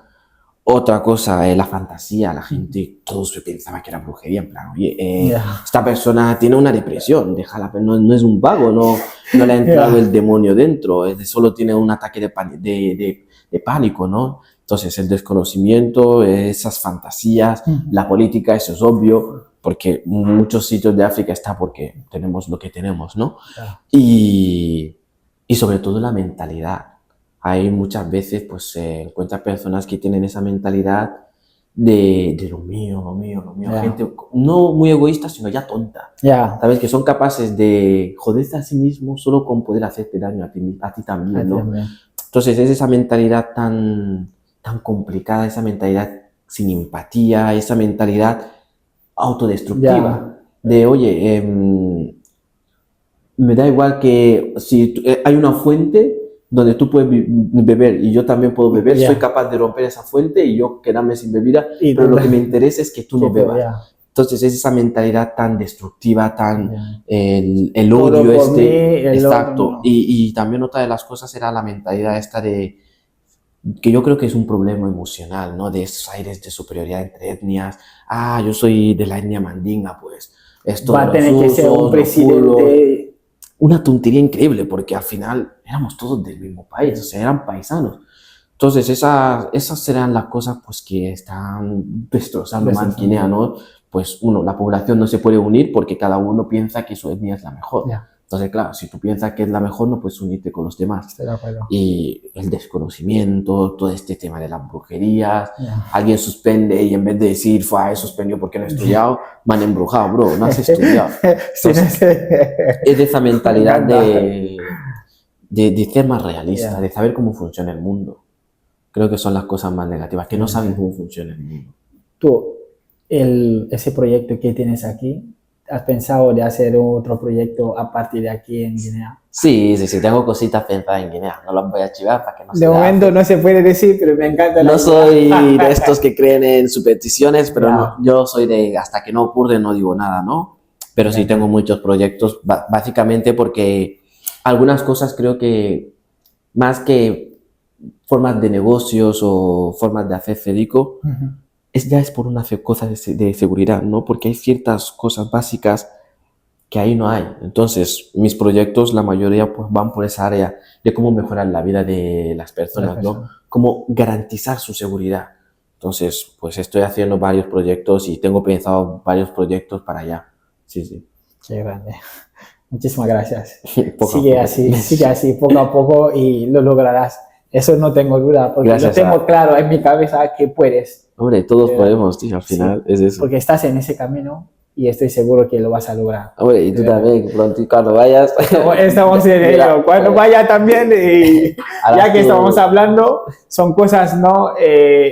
Otra cosa, la fantasía, la gente, todos pensaba que era brujería, en plan, oye, esta persona tiene una depresión, déjala, no es un vago, no le ha entrado el demonio dentro, solo tiene un ataque de pánico, ¿no? Entonces, el desconocimiento, esas fantasías, la política, eso es obvio, porque muchos sitios de África está porque tenemos lo que tenemos, ¿no? Y sobre todo la mentalidad. Hay muchas veces, pues, se encuentran personas que tienen esa mentalidad de lo mío. Gente no muy egoísta, sino ya tonta. ¿Sabes? Que son capaces de joderse a sí mismos solo con poder hacerte daño a ti también, ¿no? Entonces, es esa mentalidad tan complicada, esa mentalidad sin empatía, esa mentalidad autodestructiva. De, oye, me da igual que si hay una fuente donde tú puedes beber y yo también puedo beber, soy capaz de romper esa fuente y yo quedarme sin bebida, pero lo que me interesa es que tú no bebas. Entonces es esa mentalidad tan destructiva, el odio exacto. Y también otra de las cosas era la mentalidad esta de, que yo creo que es un problema emocional, ¿no? De esos aires de superioridad entre etnias. Yo soy de la etnia mandinga, pues esto va a tener que ser un presidente. una tontería increíble, porque al final éramos todos del mismo país, o sea, eran paisanos. Entonces, esas serán las cosas pues, que están destrozando más Guinea, ¿no? Pues uno, la población no se puede unir porque cada uno piensa que su etnia es la mejor. Ya. Entonces, claro, si tú piensas que es la mejor, no puedes unirte con los demás. Estoy de acuerdo. Y el desconocimiento, todo este tema de las brujerías, Ya. alguien suspende y en vez de decir, he suspendido porque no he estudiado, me han embrujado, bro, no has estudiado. Sí, Entonces, es de esa mentalidad Me de ser más realista, Ya. de saber cómo funciona el mundo. Creo que son las cosas más negativas, que no saben cómo funciona el mundo. Tú, ese proyecto que tienes aquí, ¿has pensado de hacer otro proyecto a partir de aquí en Guinea? Sí, tengo cositas pensadas en Guinea, no las voy a chivar para que no se De momento no se puede decir, pero me encanta la No idea. soy de estos que creen en supersticiones, pero Ya. no, yo soy de hasta que no ocurre no digo nada, ¿no? Pero sí Ya. tengo muchos proyectos, básicamente porque algunas cosas creo que más que formas de negocios o formas de hacer Federico, Ujú. ya es por una cosa de seguridad, ¿no? Porque hay ciertas cosas básicas que ahí no hay. Entonces, mis proyectos, la mayoría, pues van por esa área de cómo mejorar la vida de las personas, ¿no? Cómo garantizar su seguridad. Entonces, pues estoy haciendo varios proyectos y tengo pensado varios proyectos para allá. Sí, sí. Qué grande. Muchísimas gracias. Poco a Sigue poco. así, poco a poco y lo lograrás. Eso no tengo duda, porque Gracias lo tengo a- claro en mi cabeza que puedes, Hombre, todos De podemos, tío, al final es eso. porque estás en ese camino y estoy seguro que lo vas a lograr. Hombre, y tú también, pronto cuando vayas. Estamos en Mira, ello. Cuando pues, vaya también, harás ya que tu- estamos hablando, son cosas, ¿no?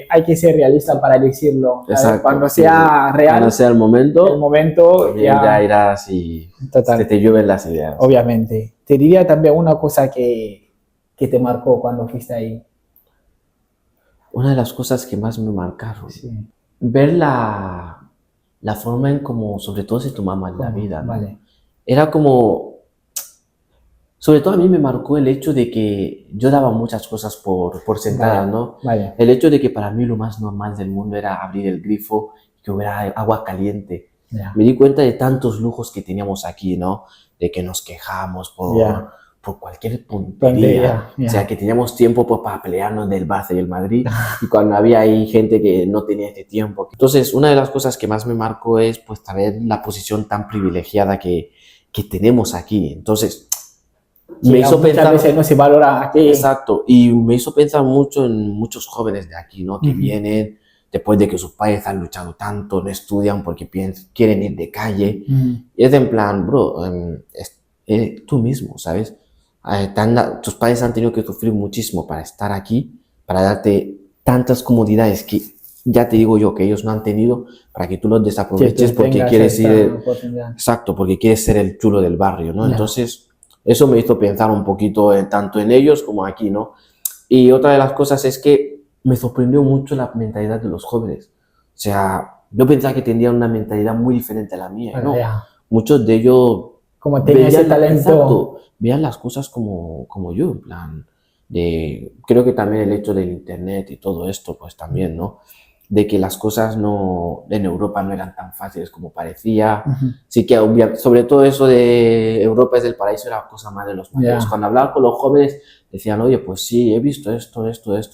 Hay que ser realista para decirlo. ¿sabes? Exacto, Cuando sí, sea real, Cuando sea el momento, momento, ya irás y Total. te llueven las ideas. Obviamente. Te diría también una cosa que te marcó cuando fuiste ahí. Una de las cosas que más me marcaron, Sí. ver la forma en cómo, sobre todo se tomaba la vida, ¿no? Vale. Era como, sobre todo a mí me marcó el hecho de que yo daba muchas cosas por sentadas, Vale. ¿no? Vale. El hecho de que para mí lo más normal del mundo era abrir el grifo y que hubiera agua caliente. Ya. Me di cuenta de tantos lujos que teníamos aquí, ¿no? De que nos quejamos Ya. por cualquier Tontería, tontería. ya. O sea, que teníamos tiempo pues, para pelearnos del Barça y el Madrid y cuando había ahí gente que no tenía este tiempo. Entonces, una de las cosas que más me marcó es pues saber la posición tan privilegiada que tenemos aquí. Entonces, Sí, me hizo muchas pensar... veces no se valora aquí. Exacto, y me hizo pensar mucho en muchos jóvenes de aquí, ¿no? Que Ujú. vienen después de que sus padres han luchado tanto, no estudian porque quieren ir de calle. Y es en plan, bro, tú mismo, ¿sabes? Tus padres han tenido que sufrir muchísimo para estar aquí, para darte tantas comodidades que ya te digo yo que ellos no han tenido, para que tú los desaproveches tú porque tengas quieres esta ir... oportunidad. Exacto, porque quieres ser el chulo del barrio, ¿no? Ya. Entonces, eso me hizo pensar un poquito tanto en ellos como aquí, ¿no? Y otra de las cosas es que me sorprendió mucho la mentalidad de los jóvenes. O sea, yo pensaba que tendrían una mentalidad muy diferente a la mía, Bueno, ¿no? ya. Muchos de ellos Como tenía ese talento. exacto, veían las cosas como yo, en plan, creo que también el hecho del internet y todo esto, pues también, ¿no? De que las cosas en Europa no eran tan fáciles como parecía. Ujú. Sí que, sobre todo eso de Europa es el paraíso, era cosa más de los mayores. Ya. Cuando hablaba con los jóvenes, decían, oye, pues sí, he visto esto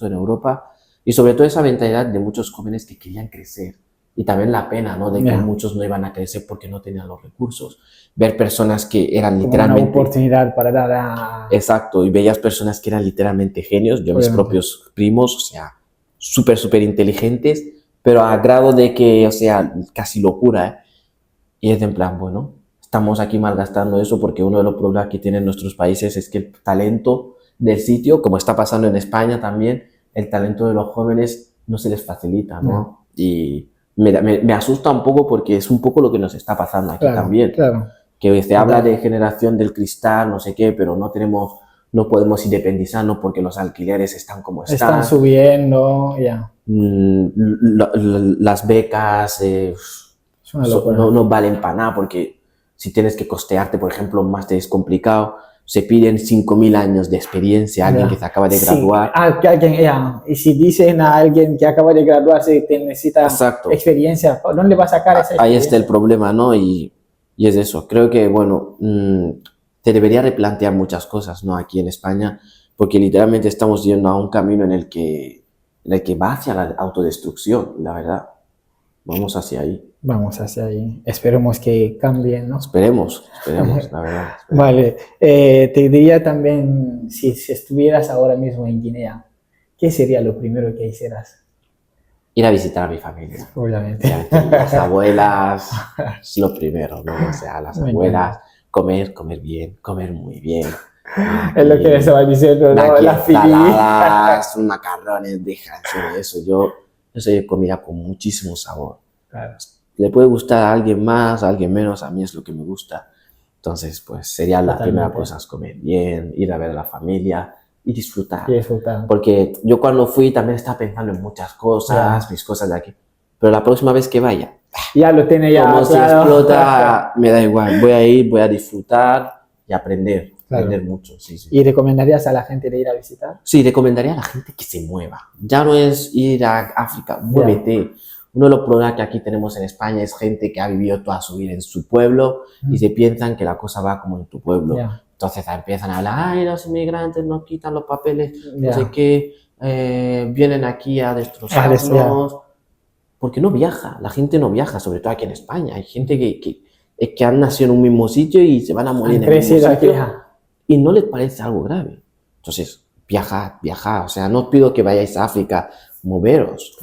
en Europa. Y sobre todo esa mentalidad de muchos jóvenes que querían crecer. Y también la pena, ¿no? De que Ya. muchos no iban a crecer porque no tenían los recursos. Ver personas que eran Como una literalmente... oportunidad para dar a... Exacto, y veías personas que eran literalmente genios, yo mis Obviamente. propios primos, o sea, súper inteligentes, pero a grado de que, o sea, casi locura, ¿eh? Y es de en plan, bueno, estamos aquí malgastando eso porque uno de los problemas que tienen nuestros países es que el talento del sitio, como está pasando en España también, el talento de los jóvenes no se les facilita, ¿no? No. Y me asusta un poco porque es un poco lo que nos está pasando aquí Claro, también. claro. Que se habla de generación del cristal, no sé qué, pero no podemos independizarnos porque los alquileres están como Están subiendo, ya. Las becas Es una locura. no valen para nada porque si tienes que costearte, por ejemplo, un máster es complicado. Se piden 5.000 años de experiencia a alguien Ya. que se acaba de Sí, graduar. que alguien, ya. Y si dicen a alguien que acaba de graduarse que necesita Exacto. experiencia, ¿dónde va a sacar esa experiencia? Ahí está el problema, ¿no? Y es eso. Creo que, bueno, te debería replantear muchas cosas, ¿no? Aquí en España, porque literalmente estamos yendo a un camino en el que va hacia la autodestrucción, la verdad. Vamos hacia ahí. Vamos hacia ahí. Esperemos que cambien, ¿no? Esperemos, la verdad. Esperemos. Vale. Te diría también, si estuvieras ahora mismo en Guinea, ¿qué sería lo primero que hicieras? Ir a visitar a mi familia. Obviamente. Las abuelas es lo primero, ¿no? O sea, las Me abuelas, comer bien, comer muy bien. Es lo que estaba diciendo, ¿no? Aquí La fili. ensaladas, macarrones, déjense de eso. Yo soy de comida con muchísimo sabor. Claro. Le puede gustar a alguien más, a alguien menos, a mí es lo que me gusta. Entonces, pues sería la Totalmente. primera cosa, es comer bien, ir a ver a la familia y disfrutar. Y disfrutar. Porque yo cuando fui también estaba pensando en muchas cosas, mis cosas de aquí. Pero la próxima vez que vaya, Ya lo tiene ya, como se claro. explota, me da igual. Voy a ir, voy a disfrutar y aprender. Claro. Aprender mucho, sí, sí. ¿Y recomendarías a la gente de ir a visitar? Sí, recomendaría a la gente que se mueva. Ya no es ir a África, muévete. Uno de los problemas que aquí tenemos en España es gente que ha vivido toda su vida en su pueblo y se piensan que la cosa va como en tu pueblo. Entonces empiezan a hablar, ay, los inmigrantes nos quitan los papeles, no sé qué, vienen aquí a destrozarnos. Porque no viaja, la gente no viaja, sobre todo aquí en España. Hay gente que han nacido en un mismo sitio y se van a morir en el mismo sitio y no les parece algo grave. Entonces, viajad. O sea, no os pido que vayáis a África, moveros.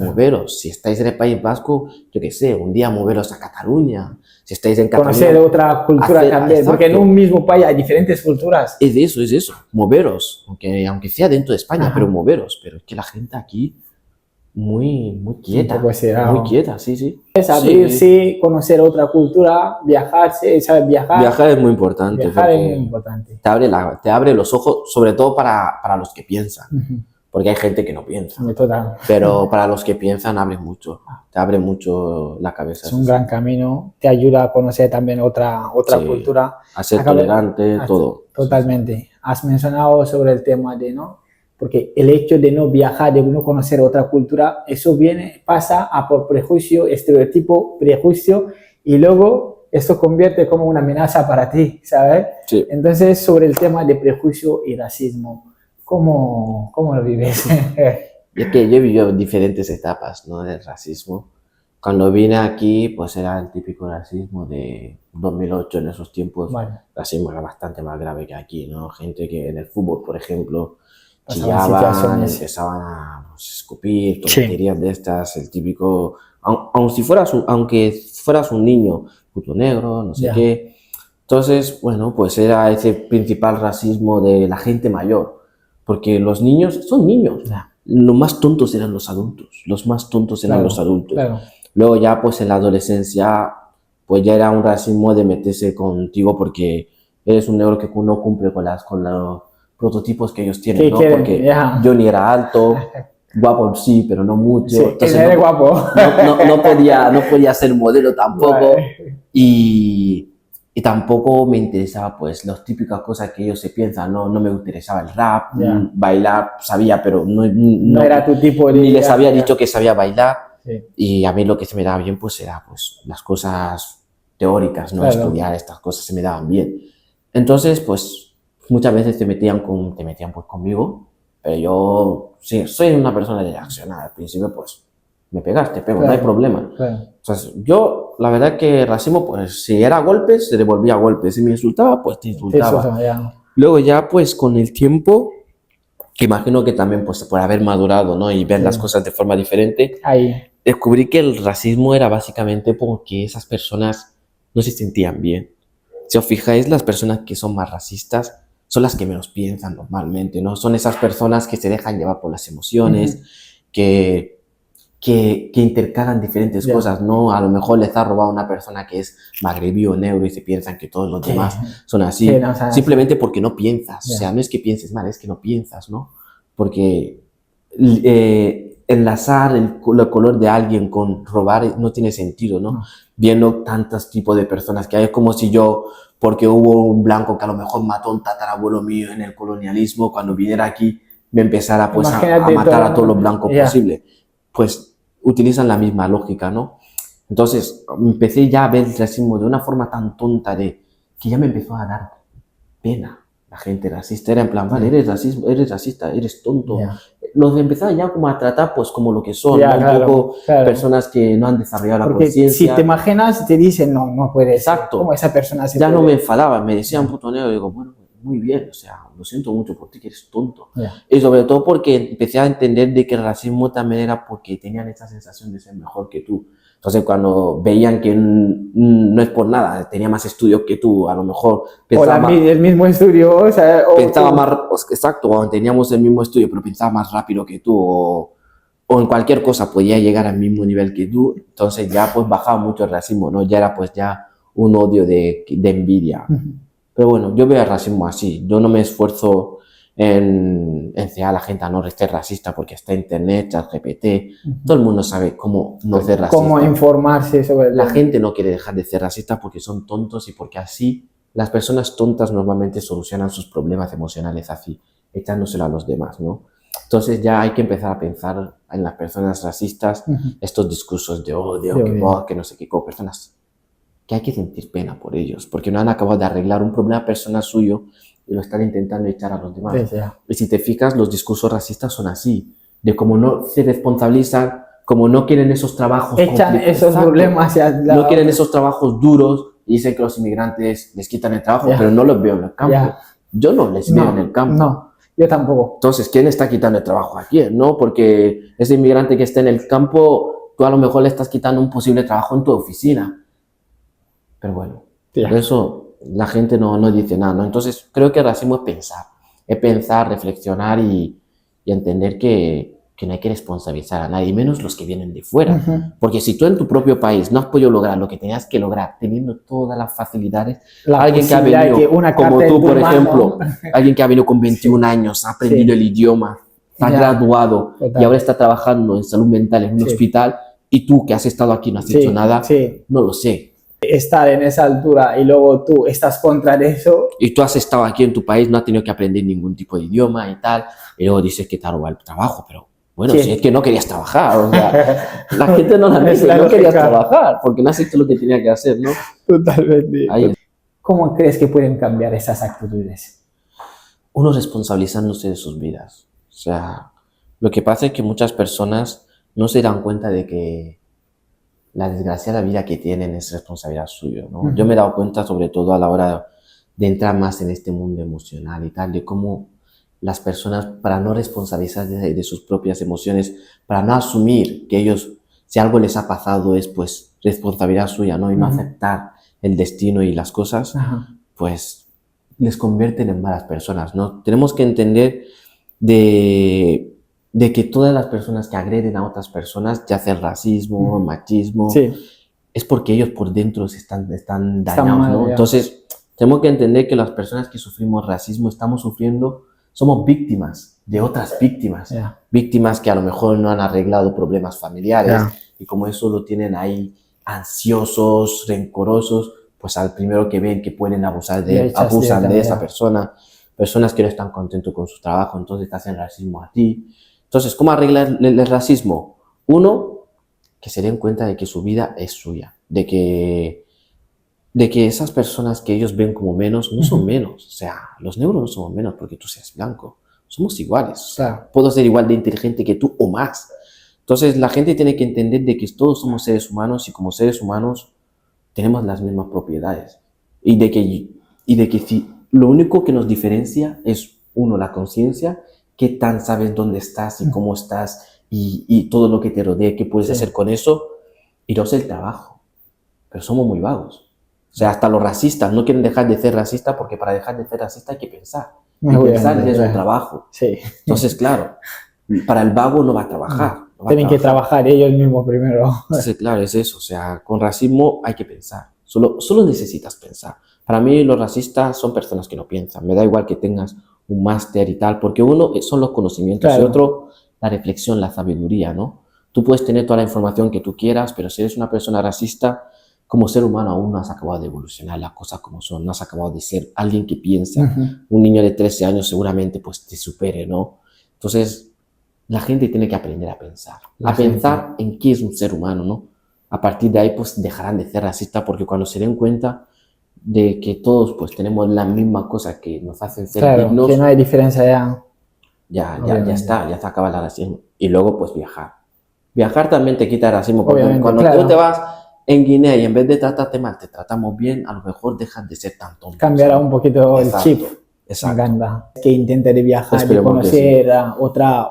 Si estáis en el País Vasco, yo qué sé, un día moveros a Cataluña. Si estáis en Cataluña... Conocer otra cultura también, porque en un mismo país hay diferentes culturas. Es eso. Moveros, aunque sea dentro de España, pero moveros. Pero es que la gente aquí... Muy quieta, muy quieta, sí. Es abrirse, conocer otra cultura, viajarse, ¿sabes? Viajar es muy importante. Viajar es muy importante. Te abre los ojos, sobre todo para los que piensan, porque hay gente que no piensa. Total. Pero para los que piensan te abre mucho la cabeza. Es un gran camino, te ayuda a conocer también otra cultura. A ser tolerante, todo. Totalmente. Has mencionado sobre el tema de, ¿no? Porque el hecho de no viajar, de no conocer otra cultura, eso pasa a por prejuicio, estereotipo, prejuicio, y luego esto convierte como una amenaza para ti, ¿sabes? Sí. Entonces, sobre el tema de prejuicio y racismo, ¿cómo lo vives? Y es que yo he vivido diferentes etapas, ¿no? Del racismo. Cuando vine aquí, pues era el típico racismo de 2008, en esos tiempos. El racismo era bastante más grave que aquí, ¿no? Gente que en el fútbol, por ejemplo, chillaban, empezaban a escupir, tonterías de estas, el típico, aunque fueras un niño, puto negro, no sé qué. Entonces, bueno, pues era ese principal racismo de la gente mayor, porque los niños son niños. Los más tontos eran los adultos, Claro. Luego ya, pues en la adolescencia, pues ya era un racismo de meterse contigo porque eres un negro que no cumple con los prototipos que ellos tienen, ¿no? Porque yo ni era alto, guapo sí, pero no mucho. Sí, entonces eres guapo. No podía ser modelo tampoco. Y tampoco me interesaba, pues, las típicas cosas que ellos se piensan, no me interesaba el rap, bailar, sabía, pero no era tu tipo de... Ni les había dicho que sabía bailar. Y a mí lo que se me daba bien, pues, era pues, las cosas teóricas, ¿no? Estudiar estas cosas se me daban bien. Entonces, pues, muchas veces te metían pues conmigo, pero yo sí, soy una persona de reaccionar. Al principio, pues, me pegas, te pego, no hay problema. Entonces, yo, la verdad que el racismo, pues, si era golpes, se devolvía golpes. Si me insultaba, pues te insultaba. Luego ya, pues, con el tiempo, que imagino que también, pues, por haber madurado, ¿no? Y ver las cosas de forma diferente, descubrí que el racismo era básicamente porque esas personas no se sentían bien. Si os fijáis, las personas que son más racistas son las que menos piensan normalmente, ¿no? Son esas personas que se dejan llevar por las emociones, que intercalan diferentes cosas, ¿no? A lo mejor les ha robado una persona que es magrebí o negro y se piensan que todos los demás son así, simplemente porque no piensas. O sea, no es que pienses mal, es que no piensas, ¿no? Porque enlazar el color de alguien con robar no tiene sentido, ¿no? Viendo tantos tipos de personas que hay, es como si yo, porque hubo un blanco que a lo mejor mató a un tatarabuelo mío en el colonialismo, cuando viniera aquí me empezara pues a matar a todos los blancos posible. Pues utilizan la misma lógica, ¿no? Entonces empecé ya a ver el racismo de una forma tan tonta que ya me empezó a dar pena la gente racista. Era en plan, vale, eres racista, eres tonto. Ya. Los empezaban ya como a tratar pues como lo que son, Ya, ¿no? Un claro, poco claro. personas que no han desarrollado la Porque si conciencia. te imaginas, te dicen, no, no puede ser. Exacto. ¿Cómo esa persona se Ya no puede? me enfadaban, me decían puto negro, digo, bueno, muy bien, o sea, lo siento mucho por ti, que eres tonto. Ya. Y sobre todo porque empecé a entender de que el racismo también era porque tenían esa sensación de ser mejor que tú. Entonces, cuando veían que no es por nada, tenía más estudios que tú, a lo mejor pensaba más, el mismo estudio, o sea, pensaba más, exacto, o teníamos el mismo estudio, pero pensaba más rápido que tú, o en cualquier cosa podía llegar al mismo nivel que tú, entonces ya pues bajaba mucho el racismo, ¿no? Ya era pues ya un odio de envidia. Pero bueno, yo veo el racismo así, yo no me esfuerzo en enseñar a la gente a no ser racista porque está internet, ChatGPT, todo el mundo sabe cómo no ser racista. Cómo informarse sobre La gente no quiere dejar de ser racista porque son tontos y porque así las personas tontas normalmente solucionan sus problemas emocionales así, echándoselo a los demás, ¿no? Entonces ya hay que empezar a pensar en las personas racistas, estos discursos de odio, que no sé qué, como personas que hay que sentir pena por ellos, porque no han acabado de arreglar un problema personal suyo y lo están intentando echar a los demás. Sí, ya. Y si te fijas, los discursos racistas son así, de como no se responsabilizan, como no quieren esos trabajos Echan esos exacto, problemas hacia no quieren esos trabajos duros y dicen que los inmigrantes les quitan el trabajo, Ya. pero no los veo en el campo. Ya. Yo no les veo en el campo. No, yo tampoco. Entonces, ¿quién está quitando el trabajo a quién? ¿No? Porque ese inmigrante que esté en el campo, tú a lo mejor le estás quitando un posible trabajo en tu oficina. Pero bueno, Ya. por eso la gente no dice nada, ¿no? Entonces, creo que el racismo es pensar, reflexionar y entender que no hay que responsabilizar a nadie, menos los que vienen de fuera. Porque si tú en tu propio país no has podido lograr lo que tenías que lograr, teniendo todas las facilidades, alguien que ha venido, como tú, por ejemplo, alguien que ha venido con 21 años, ha aprendido el idioma, ha graduado y ahora está trabajando en salud mental en un hospital, y tú que has estado aquí no has hecho nada, no lo sé. Estar en esa altura y luego tú estás contra eso. Y tú has estado aquí en tu país, no has tenido que aprender ningún tipo de idioma y tal, y luego dices que te ha robado el trabajo, pero bueno, si es que no querías trabajar, o sea, la gente no la dice, no querías trabajar, porque no has hecho lo que tenía que hacer, ¿no? Totalmente. Ahí. ¿Cómo crees que pueden cambiar esas actitudes? Uno responsabilizándose de sus vidas. O sea, lo que pasa es que muchas personas no se dan cuenta de que la desgraciada vida que tienen es responsabilidad suya, ¿no? Yo me he dado cuenta, sobre todo a la hora de entrar más en este mundo emocional y tal, de cómo las personas, para no responsabilizarse de sus propias emociones, para no asumir que ellos, si algo les ha pasado, es pues responsabilidad suya, ¿no? Y no aceptar el destino y las cosas, pues les convierten en malas personas, ¿no? Tenemos que entender de que todas las personas que agreden a otras personas, ya sea racismo, machismo, es porque ellos por dentro están dañados, mal, ¿no? Entonces, tenemos que entender que las personas que sufrimos racismo estamos sufriendo, somos víctimas de otras víctimas, víctimas que a lo mejor no han arreglado problemas familiares y como eso lo tienen ahí ansiosos, rencorosos, pues al primero que ven que pueden abusar de él, abusan de esa persona, personas que no están contentos con su trabajo, entonces te hacen racismo a ti. Entonces, ¿cómo arreglar el racismo? Uno, que se den cuenta de que su vida es suya, de que esas personas que ellos ven como menos, no son menos. O sea, los negros no somos menos porque tú seas blanco. Somos iguales. O sea, puedo ser igual de inteligente que tú o más. Entonces, la gente tiene que entender de que todos somos seres humanos y como seres humanos tenemos las mismas propiedades. Y de que si lo único que nos diferencia es, uno, la conciencia, qué tan sabes dónde estás y cómo estás y todo lo que te rodea, qué puedes hacer con eso, y dos, el trabajo. Pero somos muy vagos. O sea, hasta los racistas no quieren dejar de ser racistas porque para dejar de ser racista hay que pensar. Y pensar es un trabajo. Entonces, claro, para el vago no va a trabajar. Tienen que trabajar ellos mismos primero. Entonces, claro, es eso. O sea, con racismo hay que pensar. Solo necesitas pensar. Para mí los racistas son personas que no piensan. Me da igual que tengas un máster y tal, porque uno son los conocimientos y otro la reflexión, la sabiduría, ¿no? Tú puedes tener toda la información que tú quieras, pero si eres una persona racista, como ser humano aún no has acabado de evolucionar las cosas como son, no has acabado de ser alguien que piensa. Un niño de 13 años seguramente pues te supere, ¿no? Entonces, la gente tiene que aprender a pensar. Pensar en qué es un ser humano, ¿no? A partir de ahí pues dejarán de ser racistas porque cuando se den cuenta de que todos pues tenemos la misma cosa que nos hacen ser Claro, dignos, que no hay diferencia ya. ya Obviamente. está, ya se acaba el racismo. Y luego pues viajar. Viajar también te quita el racismo, porque Obviamente, cuando claro. tú te vas en Guinea y en vez de tratarte mal, te tratamos bien, a lo mejor dejas de ser tan tonto. Cambiará ¿sabes? un poquito el Exacto, chip. Me exacto. encanta. Que intente de viajar, de Esperemos que conocer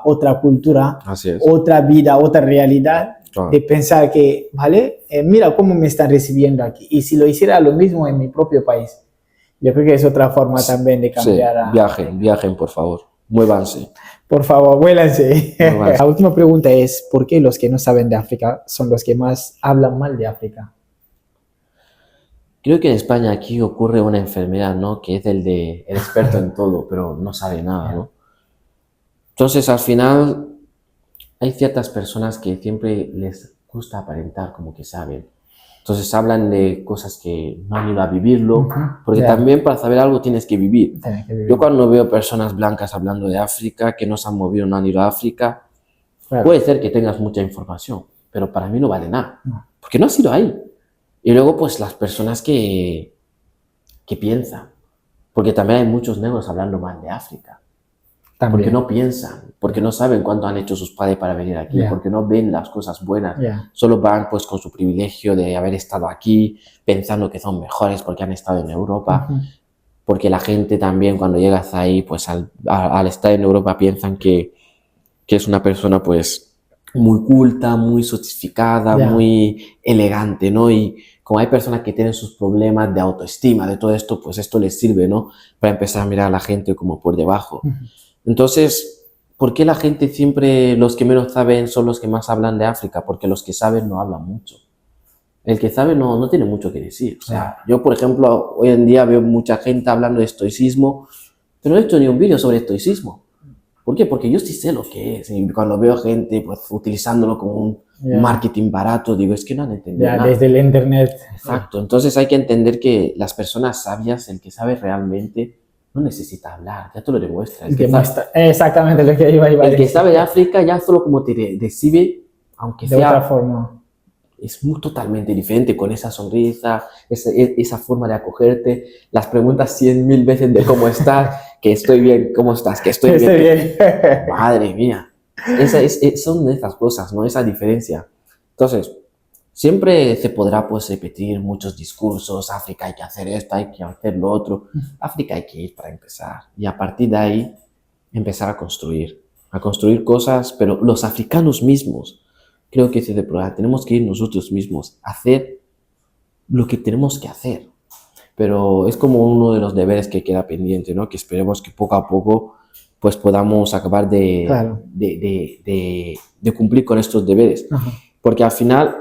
otra cultura, Así es. otra vida, otra realidad, Claro. de pensar que, ¿vale? Mira cómo me están recibiendo aquí. Y si lo hiciera lo mismo en mi propio país, yo creo que es otra forma también de Sí, cambiar. viajen, por favor. Muévanse. Por favor, vuélanse. Muévanse. La última pregunta es, ¿por qué los que no saben de África son los que más hablan mal de África? Creo que en España aquí ocurre una enfermedad, ¿no? Que es el de el experto en todo, pero no sabe nada, ¿no? Entonces, al final, hay ciertas personas que siempre les gusta aparentar como que saben. Entonces, hablan de cosas que no han ido a vivirlo, Ujú, porque ya. también para saber algo tienes que vivir. Tienes que vivir. Yo cuando veo personas blancas hablando de África, que no se han movido, no han ido a África, Claro. puede ser que tengas mucha información, pero para mí no vale nada, No. porque no has ido ahí. Y luego, pues, las personas que piensan, porque también hay muchos negros hablando mal de África, También. porque no piensan, porque no saben cuánto han hecho sus padres para venir aquí, Ya. porque no ven las cosas buenas, Ya. solo van pues con su privilegio de haber estado aquí, pensando que son mejores porque han estado en Europa, Ujú. porque la gente también cuando llegas ahí, pues al estar en Europa piensan que es una persona pues muy culta, muy sofisticada, Ya. muy elegante, ¿no? Y como hay personas que tienen sus problemas de autoestima, de todo esto, pues esto les sirve, ¿no? Para empezar a mirar a la gente como por debajo. Ujú. Entonces, ¿por qué la gente siempre, los que menos saben son los que más hablan de África? Porque los que saben no hablan mucho. El que sabe no tiene mucho que decir. O sea, yo, por ejemplo, hoy en día veo mucha gente hablando de estoicismo, pero no he hecho ni un vídeo sobre estoicismo. ¿Por qué? Porque yo sí sé lo que es. Y cuando veo gente pues, utilizándolo como un Ya. marketing barato, digo, es que no han entendido Ya, nada. desde el internet. Exacto. Entonces hay que entender que las personas sabias, el que sabe realmente, no necesita hablar, ya te lo demuestra. El que Demuestra exactamente lo que iba a el que decir. sabe de África ya solo como te recibe, aunque De otra sea, forma. es muy totalmente diferente, con esa sonrisa, esa forma de acogerte, las preguntas 100.000 veces de cómo estás, que estoy bien, cómo estás, que estoy bien. Estoy bien. Madre mía, son de esas cosas, ¿no? Esa diferencia. Entonces, siempre se podrá pues repetir muchos discursos, África hay que hacer esto, hay que hacer lo otro, África hay que ir para empezar, y a partir de ahí empezar a construir cosas, pero los africanos mismos, creo que ese es el problema, tenemos que ir nosotros mismos a hacer lo que tenemos que hacer, pero es como uno de los deberes que queda pendiente, ¿no? Que esperemos que poco a poco pues podamos acabar Claro. de cumplir con estos deberes, Ajá. porque al final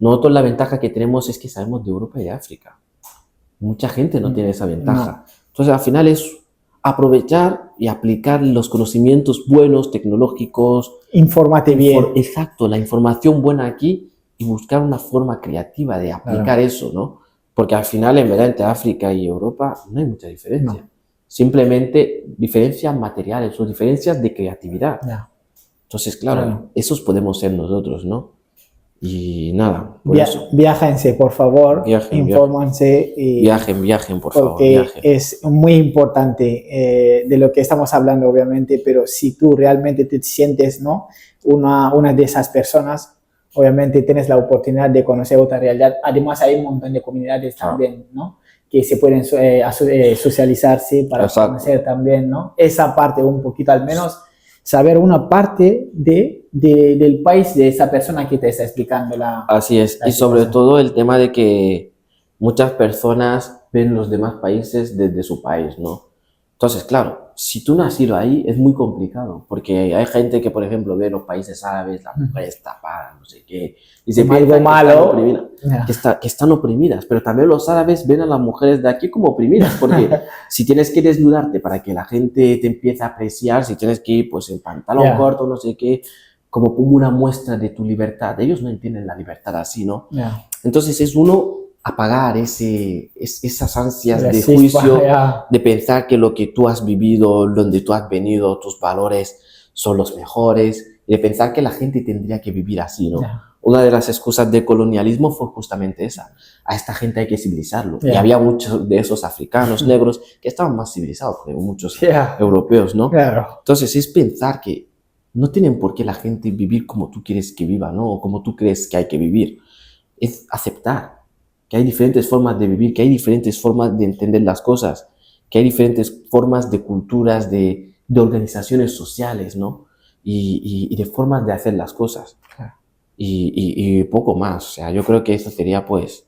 nosotros la ventaja que tenemos es que sabemos de Europa y de África, mucha gente no tiene esa ventaja, entonces al final es aprovechar y aplicar los conocimientos buenos, tecnológicos. Infórmate bien. Exacto, la información buena aquí y buscar una forma creativa de aplicar Claro. eso, ¿no? Porque al final, en verdad, entre África y Europa no hay mucha diferencia. No. Simplemente diferencias materiales o diferencias de creatividad. Ya. Entonces, claro, Claro. esos podemos ser nosotros, ¿no? Y nada, por eso. Viájense, por favor. Viajen, Infórmanse. Y Viajen, por favor, porque viajen. es muy importante de lo que estamos hablando, obviamente, pero si tú realmente te sientes, ¿no? una de esas personas, obviamente tienes la oportunidad de conocer otra realidad. Además, hay un montón de comunidades también, ¿no? Que se pueden socializarse para Exacto. conocer también, ¿no? Esa parte un poquito al menos, saber una parte del país de esa persona que te está explicando la... Así es, la y sobre situación. todo el tema de que muchas personas ven los demás países desde su país, ¿no? Entonces, claro, si tú no has ido ahí es muy complicado, porque hay gente que, por ejemplo, ve los países árabes, las mujeres tapadas, no sé qué, y se Como piensa algo que están malo. oprimidas, Ya. que están oprimidas, pero también los árabes ven a las mujeres de aquí como oprimidas, porque si tienes que desnudarte para que la gente te empiece a apreciar, si tienes que ir pues en pantalón Ya. corto, no sé qué, como una muestra de tu libertad. Ellos no entienden la libertad así, ¿no? Ya. Entonces es uno apagar esas ansias La de chispa, juicio, ya. de pensar que lo que tú has vivido, donde tú has venido, tus valores son los mejores, y de pensar que la gente tendría que vivir así, ¿no? Ya. una de las excusas del colonialismo fue justamente esa. A esta gente hay que civilizarlo. Y había muchos de esos africanos, negros, que estaban más civilizados que muchos europeos, ¿no? Claro. Entonces es pensar que no tienen por qué la gente vivir como tú quieres que viva, ¿no? O como tú crees que hay que vivir. Es aceptar que hay diferentes formas de vivir, que hay diferentes formas de entender las cosas, que hay diferentes formas de culturas, de organizaciones sociales, ¿no? Y de formas de hacer las cosas. Y poco más. O sea, yo creo que eso sería, pues,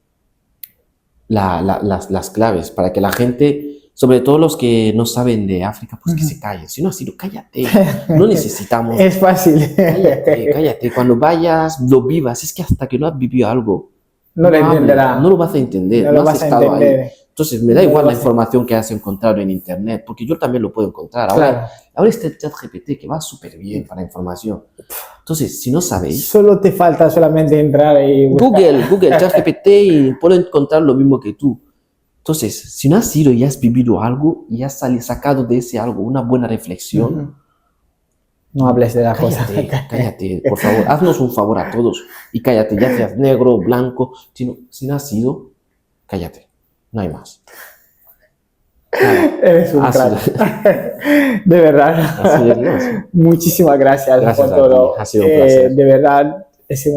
las claves para que la gente, sobre todo los que no saben de África, pues que se callen. Si no ha sido, cállate. No necesitamos. Es fácil. Cállate. Cuando vayas, lo vivas. Es que hasta que no has vivido algo, no lo entenderá. No lo vas a entender. No lo vas a entender. Ahí. Entonces, me da igual la información que has encontrado en internet, porque yo también lo puedo encontrar. Ahora está el ChatGPT, que va súper bien para información. Entonces, si no sabéis... Solo te falta solamente entrar y buscar. Google, ChatGPT, y puedo encontrar lo mismo que tú. Entonces, si no has ido y has vivido algo, y has sacado de ese algo una buena reflexión... No hables de la cosa. Cállate, por favor. Haznos un favor a todos. Y cállate, ya seas negro, blanco. Si no has ido, cállate. No hay más. Eres un crack. De verdad. Así es, ¿no? Muchísimas gracias por todo. Ha sido un placer. De verdad, es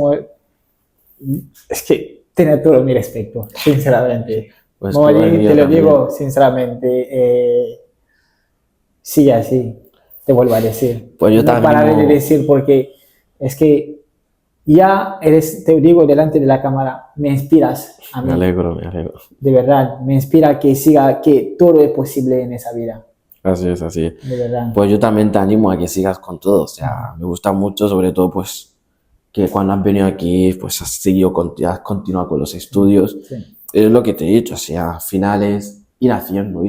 que tiene todo mi respeto, sinceramente. Pues Mollín, te lo digo sinceramente, sigue así, te vuelvo a decir. Pues yo no también. Pararé de decir porque es que ya eres, te digo delante de la cámara, me inspiras a mí. Me alegro. De verdad, me inspira que siga, que todo es posible en esa vida. Así es. De verdad. Pues yo también te animo a que sigas con todo. O sea, me gusta mucho, sobre todo, pues, que cuando has venido aquí, pues has continuado con los estudios. Sí. Es lo que te he dicho, o sea, al final es ir haciendo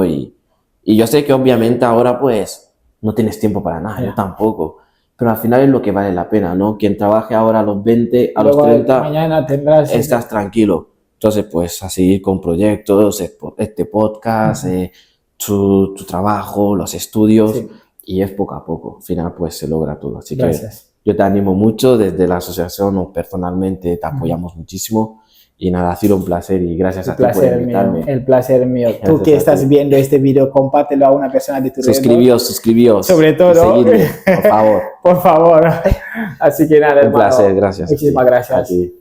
y yo sé que obviamente ahora, pues, no tienes tiempo para nada, yo tampoco. Pero al final es lo que vale la pena, ¿no? Quien trabaje ahora a los 20, a los 30, mañana tendrás... estás tranquilo. Entonces, pues, a seguir con proyectos, este podcast, tu trabajo, los estudios, y es poco a poco. Al final, pues, se logra todo. Así que yo te animo mucho, desde la asociación o personalmente te apoyamos muchísimo. Y nada, ha sido un placer y gracias a ti por invitarme. El placer mío. Tú que estás viendo este video, compártelo a una persona de tu red. Suscribíos. Sobre todo. Seguidme, por favor. Por favor. Así que nada, un placer, gracias. Muchísimas gracias. A ti.